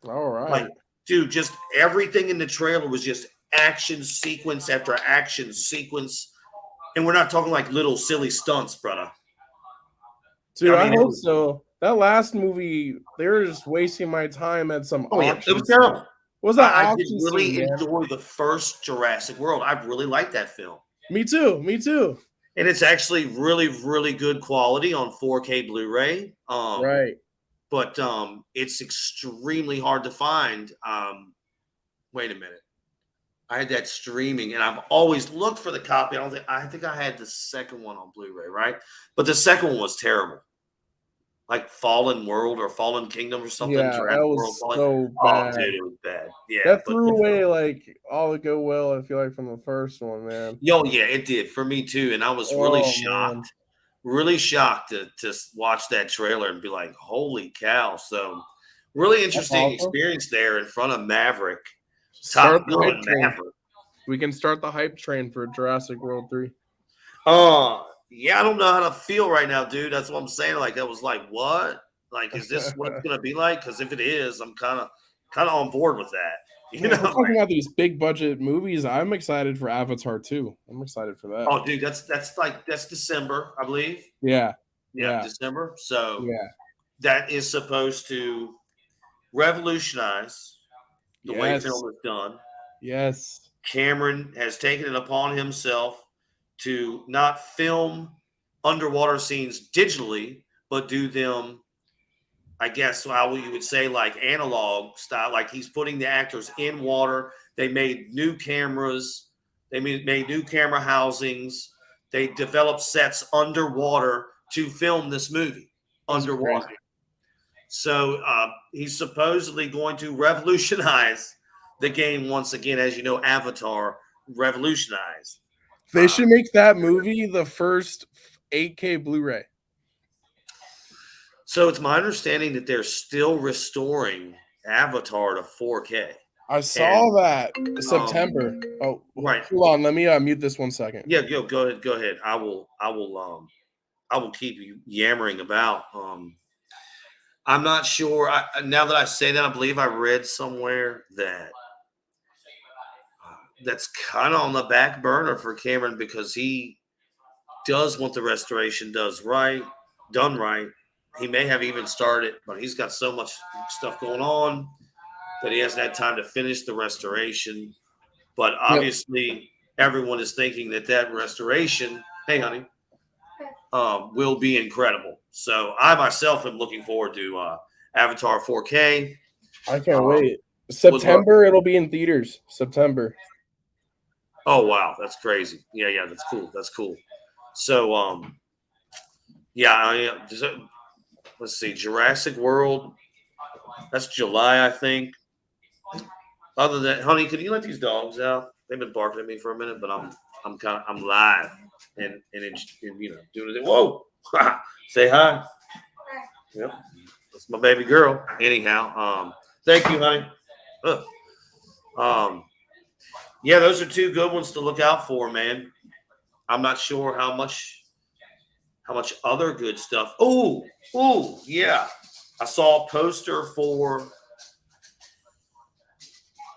All Like, right. dude, just everything in the trailer was just action sequence after action sequence. And we're not talking like little silly stunts, brother. Dude, I I mean, it hope was, so. That last movie, they were just wasting my time at some oh, yeah, it auction was scene. terrible. What was that I did auction scene, really man? enjoy the first Jurassic World. I really liked that film. Me too. Me too. And it's actually really good quality on 4K Blu-ray. Right. But it's extremely hard to find. Wait a minute, I had that streaming, and I've always looked for the copy. I think I had the second one on Blu-ray, right? But the second one was terrible, like Fallen World or Fallen Kingdom or something. Yeah, that Jurassic World. was so Oh, bad. dude, it was bad. Yeah, That but threw away like all the goodwill, I feel like, from the first one, man. yo, yeah, it did for me too. And I was Oh man. really shocked to watch that trailer and be like, holy cow. So really That's interesting awesome. experience there in front of Maverick, Start Top the hype Gun train. Maverick. We can start the hype train for Jurassic World 3. Yeah, I don't know how to feel right now, dude. That's what I'm saying. Like, I was like, what? Like, is this what it's gonna be like? Because if it is, I'm kind of on board with that. You Man, know, we're talking like, about these big budget movies. I'm excited for Avatar 2. I'm excited for that. oh, dude, that's December, I believe. Yeah. Yeah, Yeah. December. So Yeah. that is supposed to revolutionize the way Yes. film is done. Yes. Cameron has taken it upon himself to not film underwater scenes digitally, but do them, I guess, how you would say, like analog style. Like he's putting the actors in water. They made new cameras. They made new camera housings. They developed sets underwater to film this movie underwater. Crazy. So he's supposedly going to revolutionize the game once again. As you know, Avatar revolutionized. They should make that movie the first 8K Blu-ray. So it's my understanding that they're still restoring Avatar to 4K. I saw that September. Right. Hold on. Let me mute this 1 second. Yeah, go ahead. Go ahead. I will keep you yammering about. I'm not sure. Now that I say that, I believe I read somewhere that that's kind of on the back burner for Cameron because he does want the restoration done right. He may have even started, but he's got so much stuff going on that he hasn't had time to finish the restoration. But obviously, everyone is thinking that restoration, hey, honey, will be incredible. So I myself am looking forward to Avatar 4K. I can't wait. September, it'll be in theaters. September. Oh wow, that's crazy. Yeah, that's cool. That's cool. So let's see, Jurassic World. That's July, I think. Other than, honey, could you let these dogs out? They've been barking at me for a minute, but I'm live and doing it. Whoa, say hi. Yep, that's my baby girl. Anyhow, thank you, honey. Yeah, those are two good ones to look out for, man. I'm not sure how much other good stuff. Oh, yeah. I saw a poster for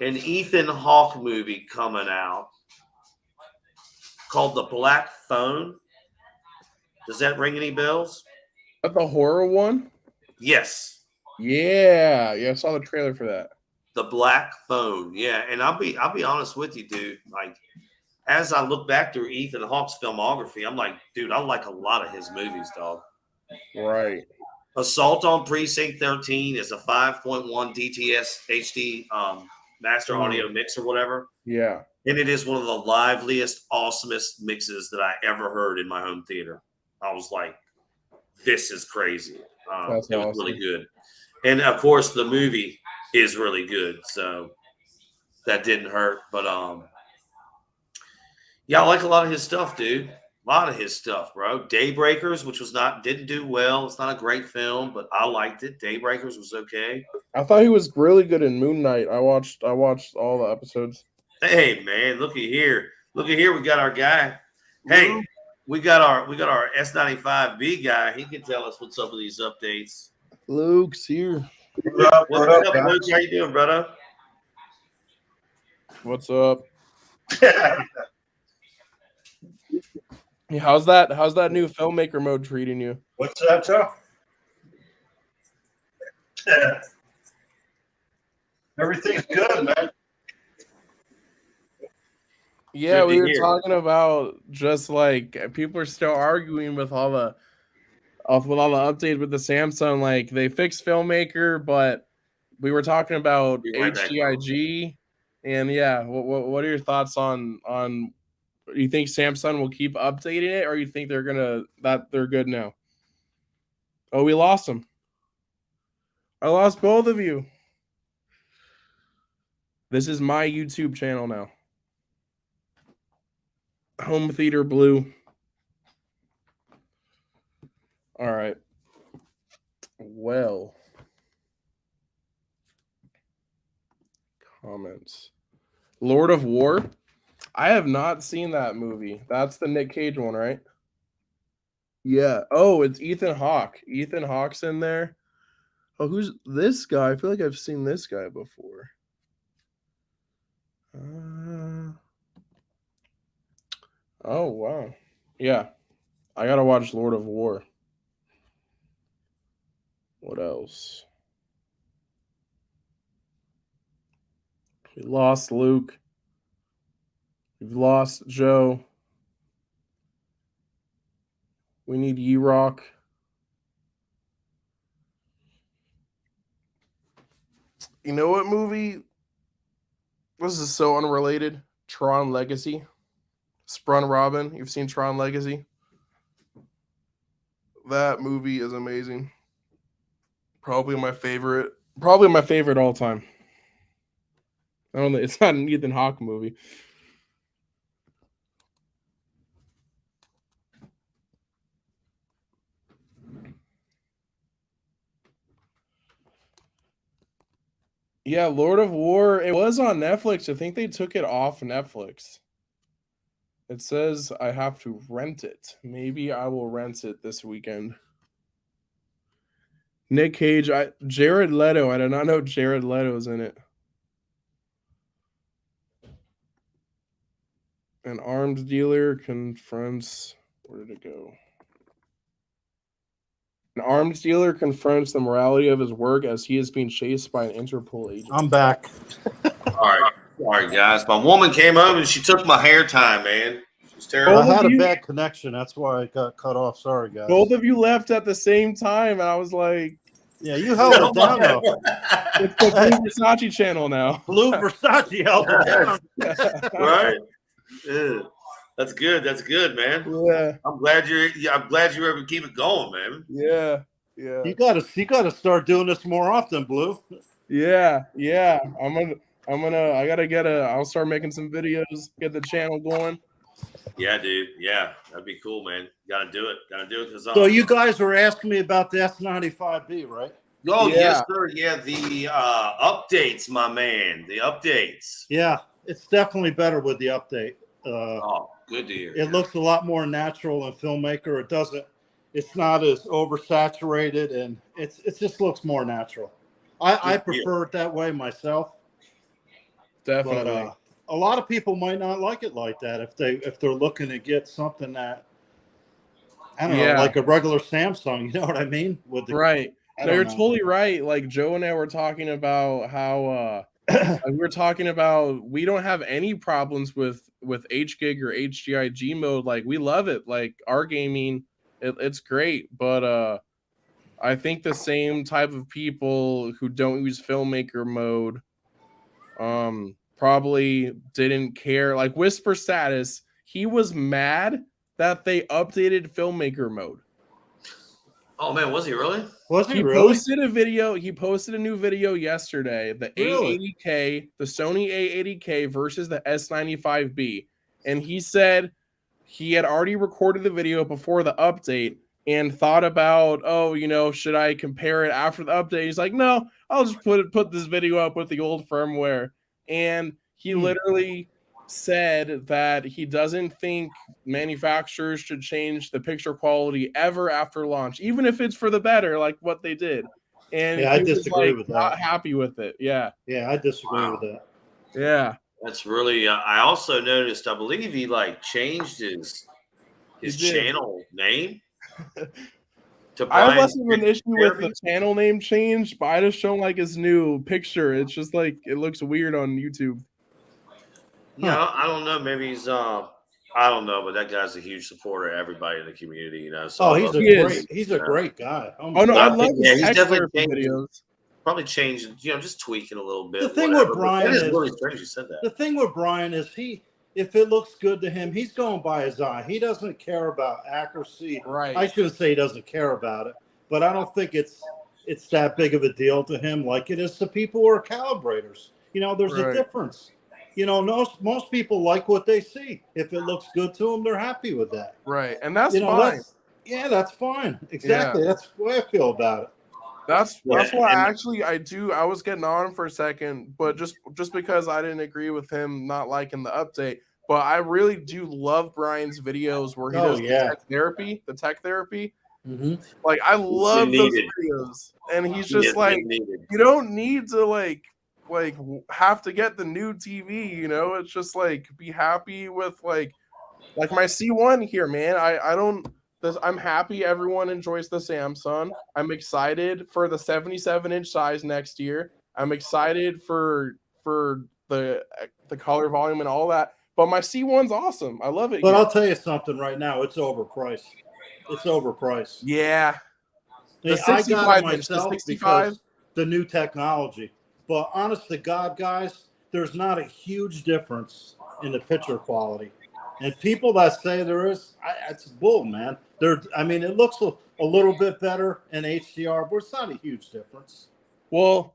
an Ethan Hawke movie coming out called The Black Phone. Does that ring any bells? That the horror one? Yes. Yeah, I saw the trailer for that. The Black Phone. Yeah, and I'll be honest with you, dude. Like, as I look back through Ethan Hawke's filmography, I'm like, dude, I like a lot of his movies, dog. Right. Assault on Precinct 13 is a 5.1 DTS HD master audio mix or whatever. Yeah. And it is one of the liveliest, awesomest mixes that I ever heard in my home theater. I was like, this is crazy. That's it was awesome. really good. And of course, the movie is really good. So that didn't hurt. But yeah, I like a lot of his stuff, dude. A lot of his stuff, bro. Daybreakers, which didn't do well. It's not a great film, but I liked it. Daybreakers was okay. I thought he was really good in Moon Knight. I watched all the episodes. Hey man, look at here. Look at here. We got our guy. Hey, we got our S95B guy. He can tell us what's up with these updates. Luke's here. What up, Luke? How you doing, brother? What's up? How's that new filmmaker mode treating you? What's that, Joe? Everything's good, man. Yeah, we were talking about just like people are still arguing with all the updates with the Samsung. Like they fixed Filmmaker, but we were talking about HTIG, and yeah, what are your thoughts on? You think Samsung will keep updating it, or you think they're good now? Oh, we lost them. I lost both of you. This is my YouTube channel now. Home Theater Blue. All right. Well. Comments. Lord of War. I have not seen that movie. That's the Nick Cage one, right? Yeah. Oh, it's Ethan Hawke. Ethan Hawke's in there. Oh, who's this guy? I feel like I've seen this guy before. Oh, wow. Yeah. I gotta watch Lord of War. What else? We lost Luke. We've lost Joe. We need E-Rock. You know what movie? This is so unrelated. Tron Legacy. Sprung Robin. You've seen Tron Legacy? That movie is amazing. Probably my favorite all time. I don't know. It's not an Ethan Hawke movie. Yeah, Lord of War. It was on Netflix. I think they took it off Netflix. It says I have to rent it. Maybe I will rent it this weekend. Nick Cage. Jared Leto. I did not know Jared Leto's in it. An arms dealer confronts. Where did it go? An arms dealer confronts the morality of his work as he is being chased by an Interpol agent. I'm back. All right, guys. My woman came over and she took my hair tie, man. She's terrible. I had a bad connection. That's why I got cut off. Sorry, guys. Both of you left at the same time, and I was like, yeah, you held it down, though. It's the Blue Versace channel now. Blue Versace held it down. Right? Yeah. That's good. That's good, man. Yeah. I'm glad you're able to keep it going, man. Yeah. You gotta start doing this more often, Blue. Yeah. I'll start making some videos, get the channel going. Yeah, dude. Yeah, that'd be cool, man. Gotta do it. So you guys were asking me about the S95B, right? Oh, Yeah. yes, sir. Yeah, the updates, my man. The updates. Yeah, it's definitely better with the update. Good to hear. It looks a lot more natural in Filmmaker. It's not as oversaturated, and it just looks more natural. I prefer it that way myself. Definitely. But a lot of people might not like it like that if they're looking to get something that I don't know, like a regular Samsung. You know what I mean? Right. No, you're totally right. Like Joe and I were talking about how we don't have any problems with HGig or HGIG mode. Like we love it. Like our gaming, it's great. But I think the same type of people who don't use Filmmaker mode probably didn't care. Like Whisper Status, he was mad that they updated Filmmaker mode. Oh man, was he really? He posted a video. He posted a new video yesterday. The A80K, the Sony A80K versus the S95B, and he said he had already recorded the video before the update and thought about, should I compare it after the update? He's like, no, I'll just put this video up with the old firmware. And he literally said that he doesn't think manufacturers should change the picture quality ever after launch, even if it's for the better, like what they did. And I disagree with that. Not happy with it. Yeah. Yeah, I disagree with that. Yeah. That's really. I also noticed. I believe he changed his channel name. I have less of an issue with the channel name change, but I just shown his new picture. It's just it looks weird on YouTube. Yeah, I don't know. Maybe he's I don't know, but that guy's a huge supporter of everybody in the community, So he's a great guy. Oh no, I love his he's definitely videos. Probably changed, just tweaking a little bit. The thing with Brian is really strange you said that. The thing with Brian is if it looks good to him, he's going by his eye. He doesn't care about accuracy. Right. I shouldn't say he doesn't care about it, but I don't think it's that big of a deal to him like it is to people who are calibrators. There's a difference. Most people like what they see. If it looks good to them, they're happy with that. Right, and that's fine. That's fine. Exactly. Yeah. That's the way I feel about it. That's why I was getting on for a second, but just because I didn't agree with him not liking the update. But I really do love Brian's videos where he does the tech therapy. Mm-hmm. I love those videos, and he's just you don't need to have to get the new TV. It's just be happy with my C1 here, man. I'm happy everyone enjoys the Samsung. I'm excited for the 77-inch size next year. I'm excited for the color volume and all that. But my C1's awesome. I love it. But I'll tell you something right now. It's overpriced. Yeah. I got it myself because the new technology. But honest to God, guys, there's not a huge difference in the picture quality. And people that say there is, it's bull, man. I mean, it looks a little bit better in HDR, but it's not a huge difference. Well,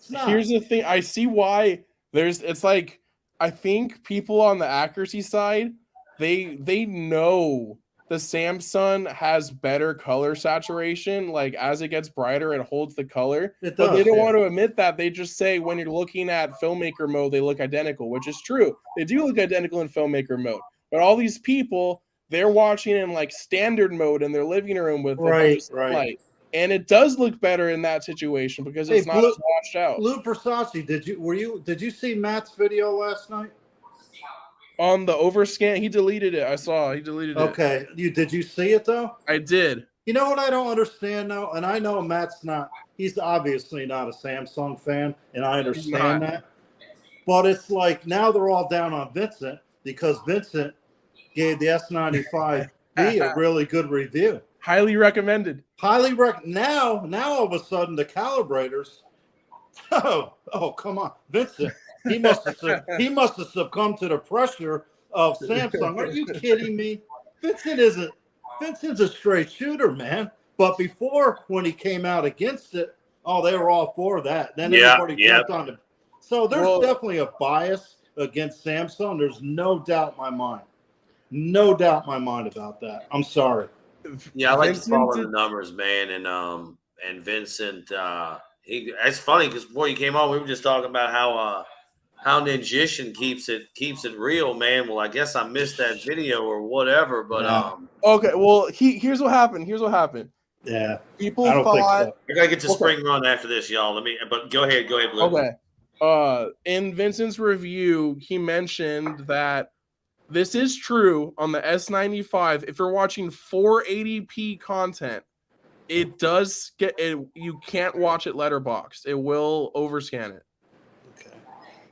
It's not. here's the thing. I see why it's like, I think people on the accuracy side, they know the Samsung has better color saturation. Like as it gets brighter, it holds the color. It But does, they don't yeah. want to admit that. They just say when you're looking at filmmaker mode, they look identical, which is true. They do look identical in filmmaker mode. But all these people, they're watching in like standard mode in their living room with a bunch of sunlight. And it does look better in that situation because it's not as washed out. Lou Versace, did you see Matt's video last night? On the overscan, he deleted it. I saw he deleted it. Okay. Did you see it though? I did. You know what I don't understand though? And I know Matt's he's obviously not a Samsung fan, and I understand that. But it's like now they're all down on Vincent because Vincent gave the S95B a really good review. Highly recommended. Now all of a sudden the calibrators. Oh, come on, Vincent. He must have succumbed to the pressure of Samsung. Are you kidding me? Vincent's a straight shooter, man. But before, when he came out against it, they were all for that. Then everybody jumped on it. So there's definitely a bias against Samsung. There's no doubt in my mind. No doubt in my mind about that. I'm sorry. Yeah, I like to follow the numbers, man. And Vincent, it's funny because before you came on, we were just talking about how Ninjishin keeps it real, man. Well, I guess I missed that video or whatever, but okay. Well, here's what happened. Yeah, people thought so. I gotta get to spring run after this, y'all. But go ahead, Blue. Okay. In Vincent's review, he mentioned that this is true on the S95. If you're watching 480p content, it does get it. You can't watch it letterboxed. It will overscan it. Okay.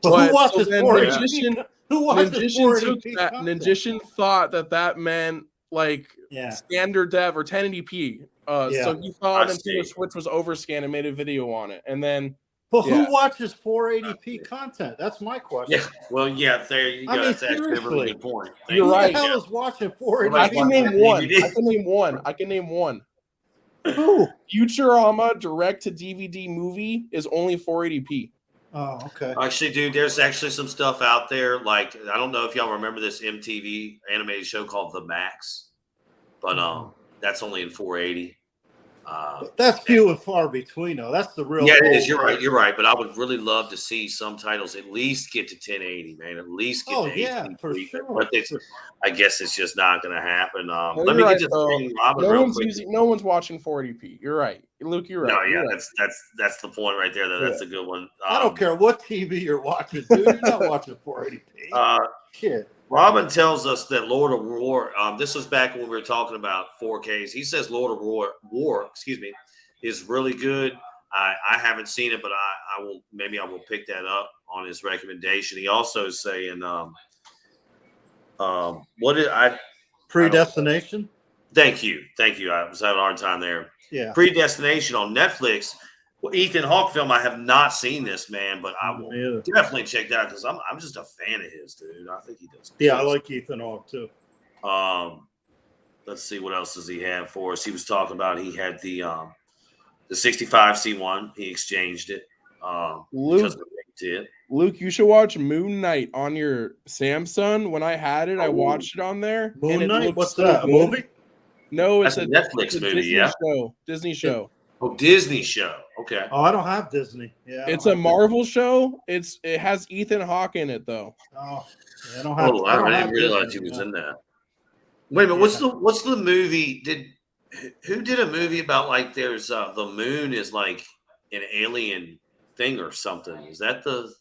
But who watches 480p? Ninjishin thought that meant like standard dev or 1080p. So he thought Nintendo Switch was overscanned and made a video on it, and then. But who watches 480p content? That's my question. Yeah. Well, there you go. That's actually a really good point. You're right. Who the hell is watching 480p? I can name one. Who? Futurama direct to DVD movie is only 480p. Oh, okay. Actually, dude, there's actually some stuff out there. Like, I don't know if y'all remember this MTV animated show called The Max, but that's only in 480. That's few and far between, though. That's the real. Yeah, it is. You're right. But I would really love to see some titles at least get to 1080, man. At least get to 80. For sure. But I guess it's just not going to happen. Let me get to Robin real quick. No one's watching 480p. You're right, Luke. You're right. No, yeah, right. That's the point right there. That's a good one. I don't care what TV you're watching, dude. You're not watching 480p. Shit. Robin tells us that Lord of War, this was back when we were talking about 4Ks. He says Lord of War, is really good. I haven't seen it, but I will pick that up on his recommendation. He also is saying, Predestination? Thank you. I was having a hard time there. Yeah. Predestination on Netflix. Well, Ethan Hawke film. I have not seen this, man, but I will definitely check that out because I'm just a fan of his, dude. I think he does. Yeah, I like Ethan Hawke too. Let's see what else does he have for us. He was talking about he had the 65C1. He exchanged it. Luke, you should watch Moon Knight on your Samsung. When I had it, I watched it on there. Moon Knight? What's that? A movie? No, it's a Netflix movie. Disney show. Oh, Disney show. Okay. Oh, I don't have Disney. Yeah. It's a Marvel show. It has Ethan Hawke in it though. Oh, yeah, I don't have. I didn't realize he was in that. Wait a minute. What's the movie? Who did a movie about like there's the moon is like an alien thing or something? Is that the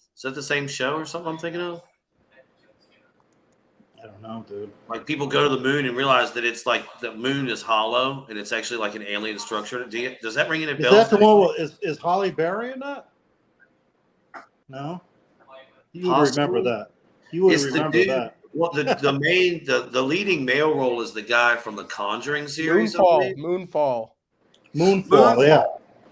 same show or something I'm thinking of? I don't know, dude. Like people go to the moon and realize that it's like the moon is hollow and it's actually like an alien structure. Does that ring any bells? Is that the one? Is Halle Berry in that? No. You would remember that. You would remember that. Well, the leading male role is the guy from the Conjuring series. Moonfall. Yeah.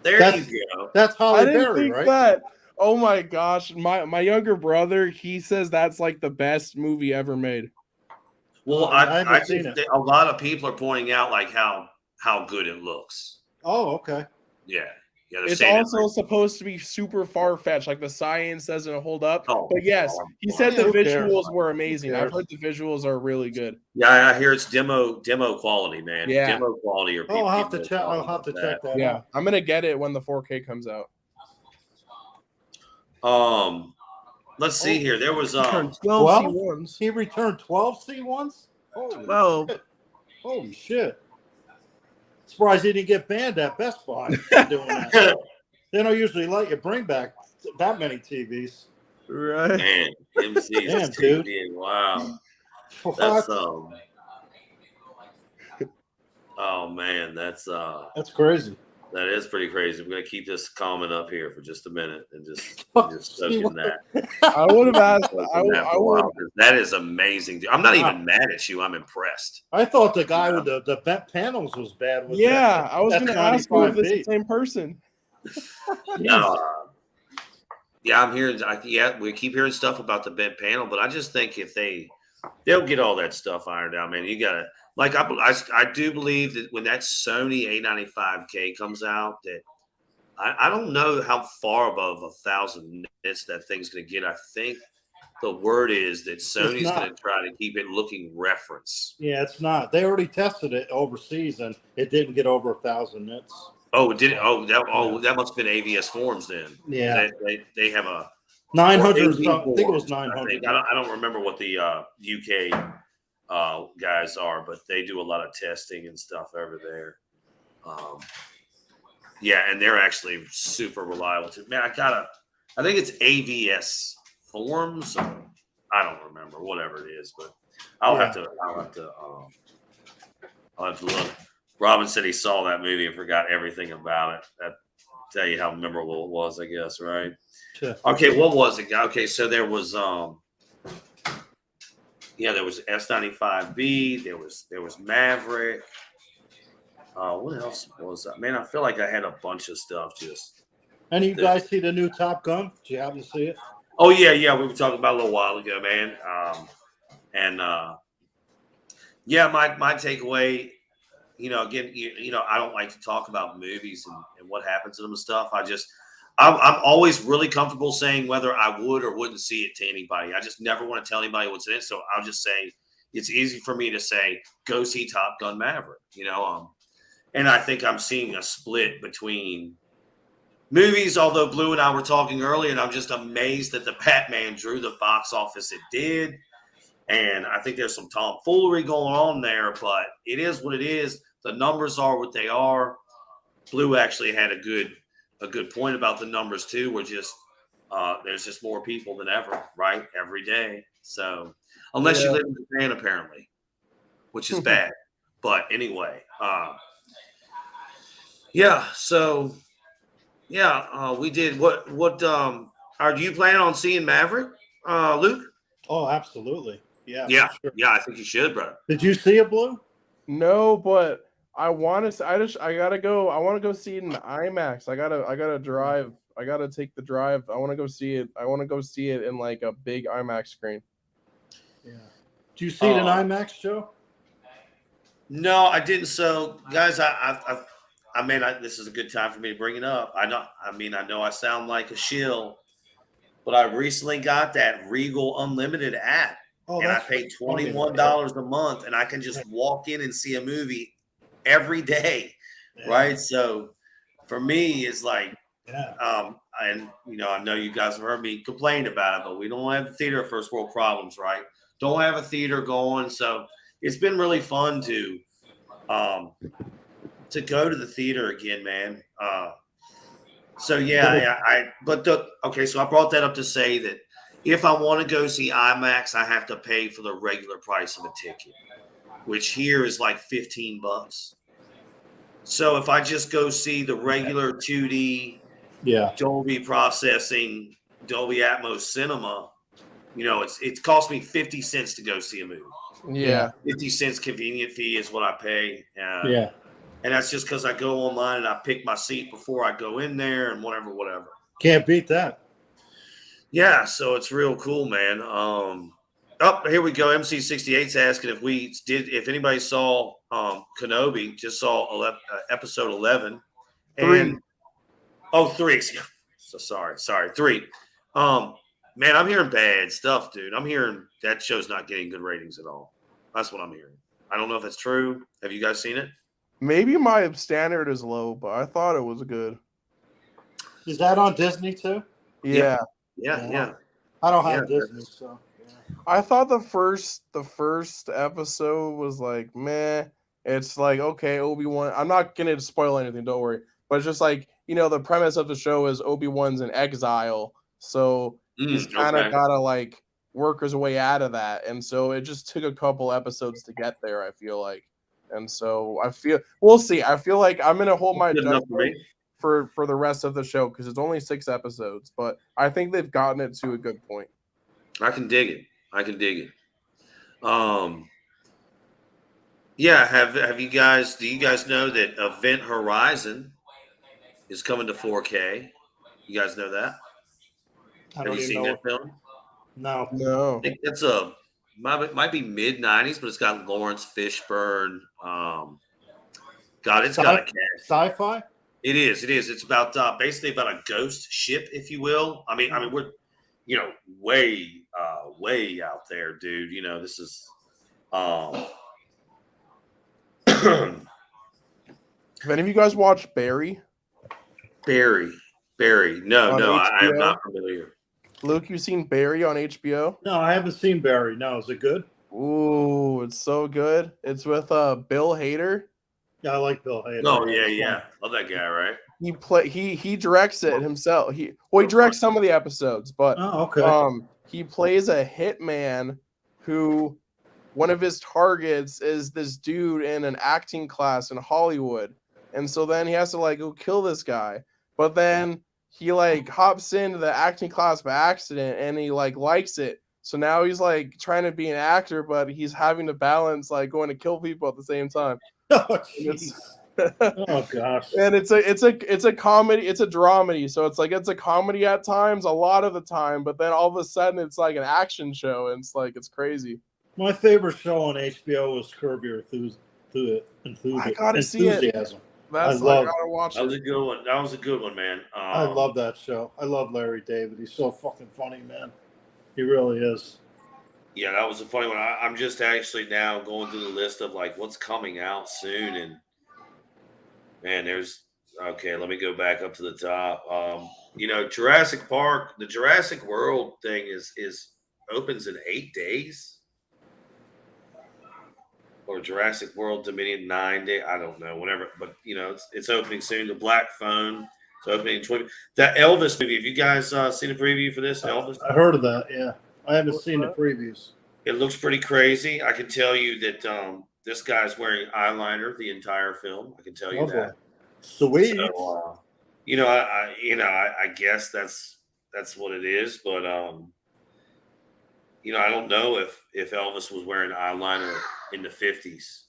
There you go. That's Halle Berry, right? That. Oh my gosh, my younger brother, he says that's like the best movie ever made. Well, I I haven't seen think it. that a lot of people are pointing out like how good it looks. Oh, okay. Yeah, they're It's saying also like, supposed to be super far fetched, like the science doesn't hold up. oh, But yes, oh, he oh, said yeah, the who cares? visuals were amazing. I've cares? heard the visuals are really good. yeah, I hear it's demo quality, man. Yeah. Demo quality or Oh, I'll have to people check. talking I'll have to about check that Yeah, out. I'm gonna get it when the 4K comes out. that. Let's see here. There was Turned 12? 12 C1s. He returned 12 C1s. Holy 12. shit! Holy shit! Surprised he didn't get banned at Best Buy for doing that. They don't usually let you bring back that many TVs. Right. man, MC's Damn, dude. TV. Wow, What? that's oh man, That's crazy. that is pretty crazy. I'm gonna keep this comment up here for just a minute and just See soak in what- that. I would have asked. Soak I in would. that I for a would. while, 'cause that is amazing. I'm not Wow. even mad at you. I'm impressed. I thought the guy with the bent panels was bad with Yeah, that. I was gonna ask you if this is the F95B. same person. Yeah, I'm hearing. Yeah, we keep hearing stuff about the bent panel, but I just think if they'll get all that stuff ironed out, man. You gotta like I do believe that when that Sony A95K comes out, that I don't know how far above 1,000 nits that thing's gonna get. I think the word is that Sony's not. gonna try to keep it looking reference. Yeah, it's not. They already tested it overseas and it didn't get over 1,000 nits. Oh, did it? That must have been AVS Forms then. Yeah. They have a 900 or AV something. I think it was Forms, I 900. think. I don't remember what the UK guys are, but they do a lot of testing and stuff over there. Yeah, and they're actually super reliable too. Man, I think it's AVS Forms. I don't remember, whatever it is, but I'll have to look. Robin said he saw that movie and forgot everything about it. That tell you how memorable it was, I guess, right? Sure. Okay, what was it? Okay, so there was there was S95B, there was Maverick. What else was that? Man, I feel like I had a bunch of stuff just. Any of you guys see the new Top Gun? Did you happen to see it? Oh yeah, we were talking about a little while ago, man. My takeaway, again, I don't like to talk about movies and what happens to them and stuff. I'm always really comfortable saying whether I would or wouldn't see it to anybody. I just never want to tell anybody what's in it. So I'll just say it's easy for me to say, go see Top Gun Maverick, and I think I'm seeing a split between movies, although Blue and I were talking earlier, and I'm just amazed that the Batman drew the box office it did. And I think there's some tomfoolery going on there, but it is what it is. The numbers are what they are. Blue actually had a good point about the numbers too. We're just there's just more people than ever, right? Every day. So unless you live in Japan, apparently, which is bad. But anyway, So we did what are you planning on seeing Maverick, Luke? Oh, absolutely. Yeah. Yeah. For sure. Yeah, I think you should, bro. Did you see it, Blue? No, but I want to. I gotta go. I want to go see it in IMAX. I gotta drive. I gotta take the drive. I want to go see it. I want to go see it in like a big IMAX screen. Yeah. Did you see it in IMAX, Joe? No, I didn't. So, guys, this is a good time for me to bring it up. I know I sound like a shill, but I recently got that Regal Unlimited app. Oh, and I paid $21 a month, and I can just walk in and see a movie every day, right? So for me, it's like, and I know you guys have heard me complain about it, but we don't have theater first world problems, right? Don't have a theater going, so it's been really fun to go to the theater again, man. So I brought that up to say that if I want to go see IMAX, I have to pay for the regular price of a ticket, which here is like $15. So if I just go see the regular 2D, Dolby processing, Dolby Atmos cinema, it's cost me 50 cents to go see a movie. Yeah. 50 cents convenient fee is what I pay. And that's just because I go online and I pick my seat before I go in there and whatever. Can't beat that. Yeah, so it's real cool, man. Oh, here we go. MC68's asking if anybody saw Kenobi, just saw episode 11. Three. And three. So sorry, three. Man, I'm hearing bad stuff, dude. I'm hearing that show's not getting good ratings at all. That's what I'm hearing. I don't know if that's true. Have you guys seen it? Maybe my standard is low, but I thought it was good. Is that on Disney too? Yeah. Yeah. I don't have Disney, so yeah. I thought the first episode was like meh. It's like okay, Obi-Wan. I'm not gonna spoil anything, don't worry. But it's just like the premise of the show is Obi-Wan's in exile, so he's kind of gotta like work his way out of that, and so it just took a couple episodes to get there. I feel like, and so we'll see. I feel like I'm gonna hold my judgment for the rest of the show because it's only 6 episodes, but I think they've gotten it to a good point. I can dig it. Yeah, have you guys? Do you guys know that Event Horizon is coming to 4K? You guys know that? Have you seen that film? No. I think that's might be mid '90s, but it's got Lawrence Fishburne. It's got a cast. Sci-fi. It is. It's about basically about a ghost ship, if you will. I mean, we're way out there, dude. This is. Have any of you guys watched Barry? Barry. No, I am not familiar. Luke, you seen Barry on HBO? No, I haven't seen Barry. No, is it good? Ooh, it's so good. It's with Bill Hader. Yeah, I like Bill Hader. Oh yeah. Love that guy, right? He directs it himself. He directs some of the episodes, but he plays a hitman who one of his targets is this dude in an acting class in Hollywood. And so then he has to go kill this guy. But then he hops into the acting class by accident and he likes it. So now he's trying to be an actor, but he's having to balance going to kill people at the same time. Oh, oh gosh. And it's a comedy, it's a dramedy. So it's a comedy at times, a lot of the time, but then all of a sudden it's like an action show and it's crazy. My favorite show on HBO was Curb Your Enthusiasm. I gotta see it. I gotta watch it. That was a good one. That was a good one, man. I love that show. I love Larry David. He's so fucking funny, man. He really is. Yeah, that was a funny one. I'm just actually now going through the list of what's coming out soon, and man, let me go back up to the top. Jurassic Park, the Jurassic World thing is opens in 8 days. Or Jurassic World Dominion 9 Day. I don't know, whatever. But it's opening soon. The Black Phone is opening in 20. That Elvis movie. Have you guys seen a preview for this? Elvis. I heard of that. Yeah, I haven't seen the previews. It looks pretty crazy. I can tell you that this guy's wearing eyeliner the entire film. I can tell you that. Sweet. So, I guess that's what it is. But I don't know if Elvis was wearing eyeliner in the 50s.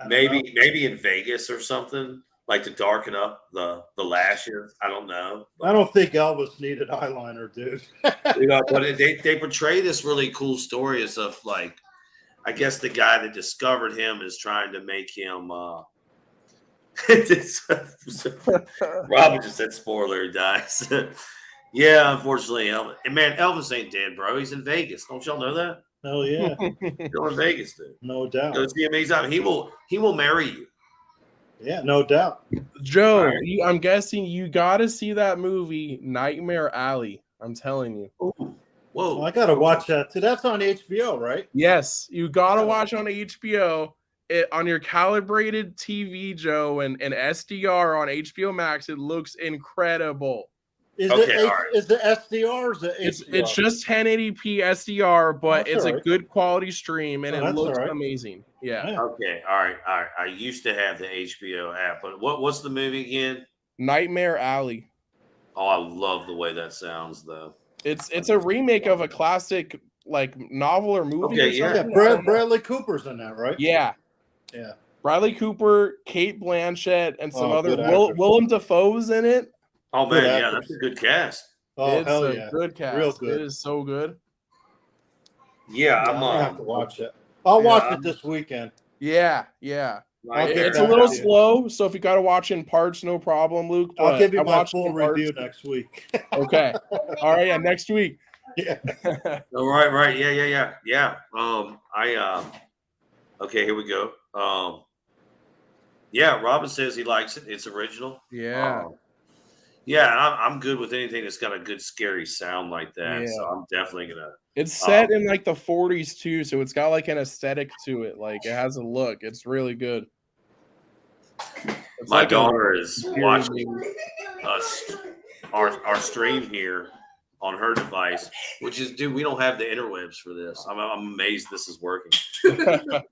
Maybe in Vegas or something, to darken up the lashes. I don't know. I don't think Elvis needed eyeliner, dude. But they portray this really cool story as of I guess the guy that discovered him is trying to make him Robin just said spoiler, he dies. Yeah, unfortunately, Elvis. And man, Elvis ain't dead, bro. He's in Vegas. Don't y'all know that? Hell yeah. Still in Vegas, dude. No doubt. Go see him anytime. He will marry you. Yeah, no doubt. Joe, I'm guessing you got to see that movie, Nightmare Alley. I'm telling you. Ooh. Whoa. I got to watch that too. That's on HBO, right? Yes, you got to watch on HBO. On your calibrated TV, Joe, and SDR on HBO Max. It looks incredible. Is the SDR or is it HDR? It's just 1080p SDR, but it's a good quality stream and it looks amazing. Yeah. Okay. All right. I used to have the HBO app, but what's the movie again? Nightmare Alley. Oh, I love the way that sounds, though. It's a remake of a classic novel or movie. Okay, or something. Yeah. Bradley Cooper's in that, right? Yeah. Yeah. Bradley Cooper, Kate Blanchett, and some other Willem Dafoe's in it. Oh man, yeah, that's a good cast. Oh, it's hell a yeah. good cast. Real good. It is so good. Yeah, I'm I'm gonna have to watch it. I'll watch it this weekend. Yeah. I'll get It's a back little to you. slow, so if you got to watch in parts, no problem, Luke. I'll But give you I my watched full in parts. review next week. Okay. All right. Yeah. Next week. Yeah. All right. Yeah. Okay, here we go. Yeah, Robin says he likes it. It's original. Yeah. Yeah, I'm good with anything that's got a good scary sound like that. Yeah. So I'm definitely gonna. It's set in like the 40s too, so it's got like an aesthetic to it. Like it has a look. It's really good. It's My like a daughter is scary watching movie. our stream here on her device, which is, dude, we don't have the interwebs for this. I'm amazed this is working.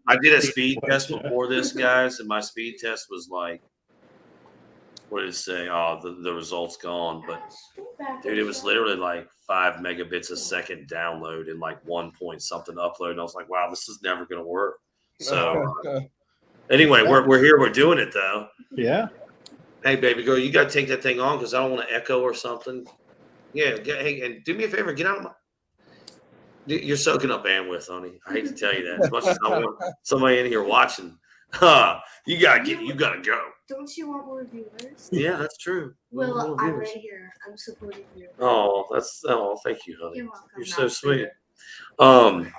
I did a speed test before this, guys, and my speed test was like, what did it say? Oh, the results gone. But dude, it was literally like 5 megabits a second download and like 1 point something upload. And I was like, wow, this is never gonna work. So anyway, we're here, we're doing it though. Yeah. Hey, baby girl, you got to take that thing on because I don't want to echo or something. Yeah, hey, and do me a favor, get out of my. You're soaking up bandwidth, honey. I hate to tell you that. As much as I want somebody in here watching, you gotta go. Don't you want more viewers? Yeah, that's true. Well, More I'm viewers. right here. I'm supporting you. Thank you, honey. You're welcome. You're so Not sweet. I'm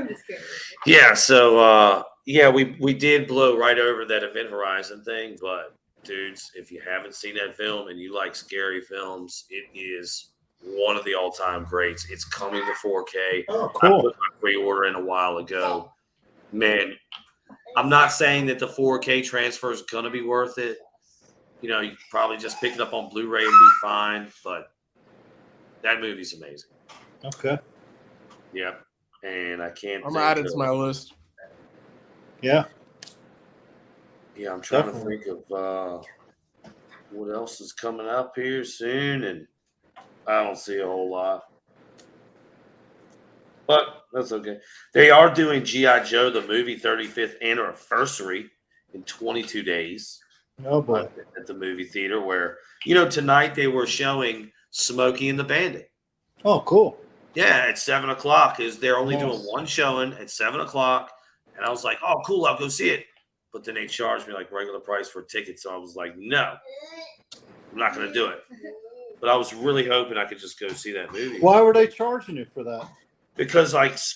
just kidding. Yeah. So, we did blow right over that Event Horizon thing, but dudes, if you haven't seen that film and you like scary films, it is one of the all-time greats. It's coming to 4K. Oh, I cool. put my pre-order in a while ago. Man, I'm not saying that the 4K transfer is going to be worth it. You know, you can probably just pick it up on Blu-ray and be fine, but that movie's amazing. Okay. Yeah. And I can't. I'm adding it to my list. Yeah. Yeah, I'm trying Definitely. to think of what else is coming up here soon, and I don't see a whole lot. But that's okay. They are doing G.I. Joe, the movie 35th anniversary in 22 days Oh boy. at the movie theater where, tonight they were showing Smokey and the Bandit. Oh, cool. Yeah, at 7 o'clock they're only Nice. doing one showing at 7 o'clock. And I was like, oh, cool, I'll go see it. But then they charged me like regular price for a ticket. So I was like, no, I'm not going to do it. But I was really hoping I could just go see that movie. Why were they charging you for that? Because that's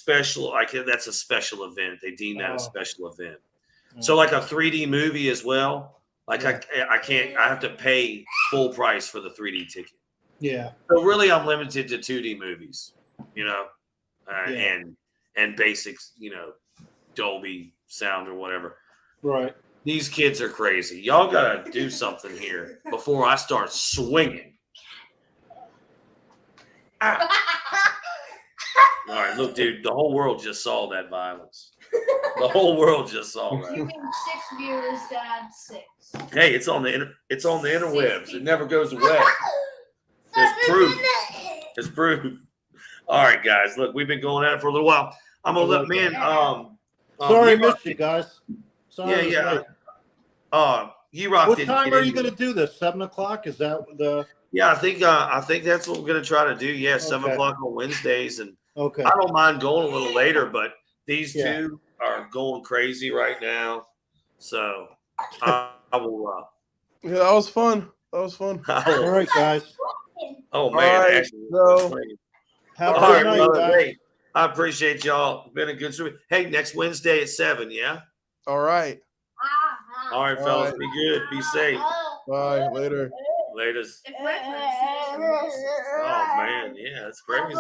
a special event. They deem that a special event. Oh. So like a 3D movie as well. Like Yeah. I have to pay full price for the 3D ticket. Yeah. So really I'm limited to 2D movies, Yeah. and basics, Dolby sound or whatever. Right. These kids are crazy. Y'all got to do something here before I start swinging. Ah. All right, look, dude, the whole world just saw that violence. The whole world just saw You that. mean 6 viewers, Dad? 6. Hey, it's on the interwebs. It never goes away. It's proof. It's proof. All right, guys. Look, we've been going at it for a little while. I'm gonna let man. Sorry I missed you guys. Sorry. Yeah. You What rocked it. time are you going to do this? 7 o'clock? Is that the? Yeah, I think that's what we're gonna try to do. Yeah, 7 Okay. o'clock on Wednesdays, and Okay. I don't mind going a little later, but these Yeah. two are going crazy right now. So I will. Yeah, that was fun. All right, guys. Oh man, All right, actually, so- Have a all good right, night, brother. guys. Hey, I appreciate y'all. Been a good story. Hey, next Wednesday at 7. Yeah. All right. All right, All fellas. right. Be good. Be safe. Bye. Later. Latest. If reference, Oh man, yeah, that's crazy.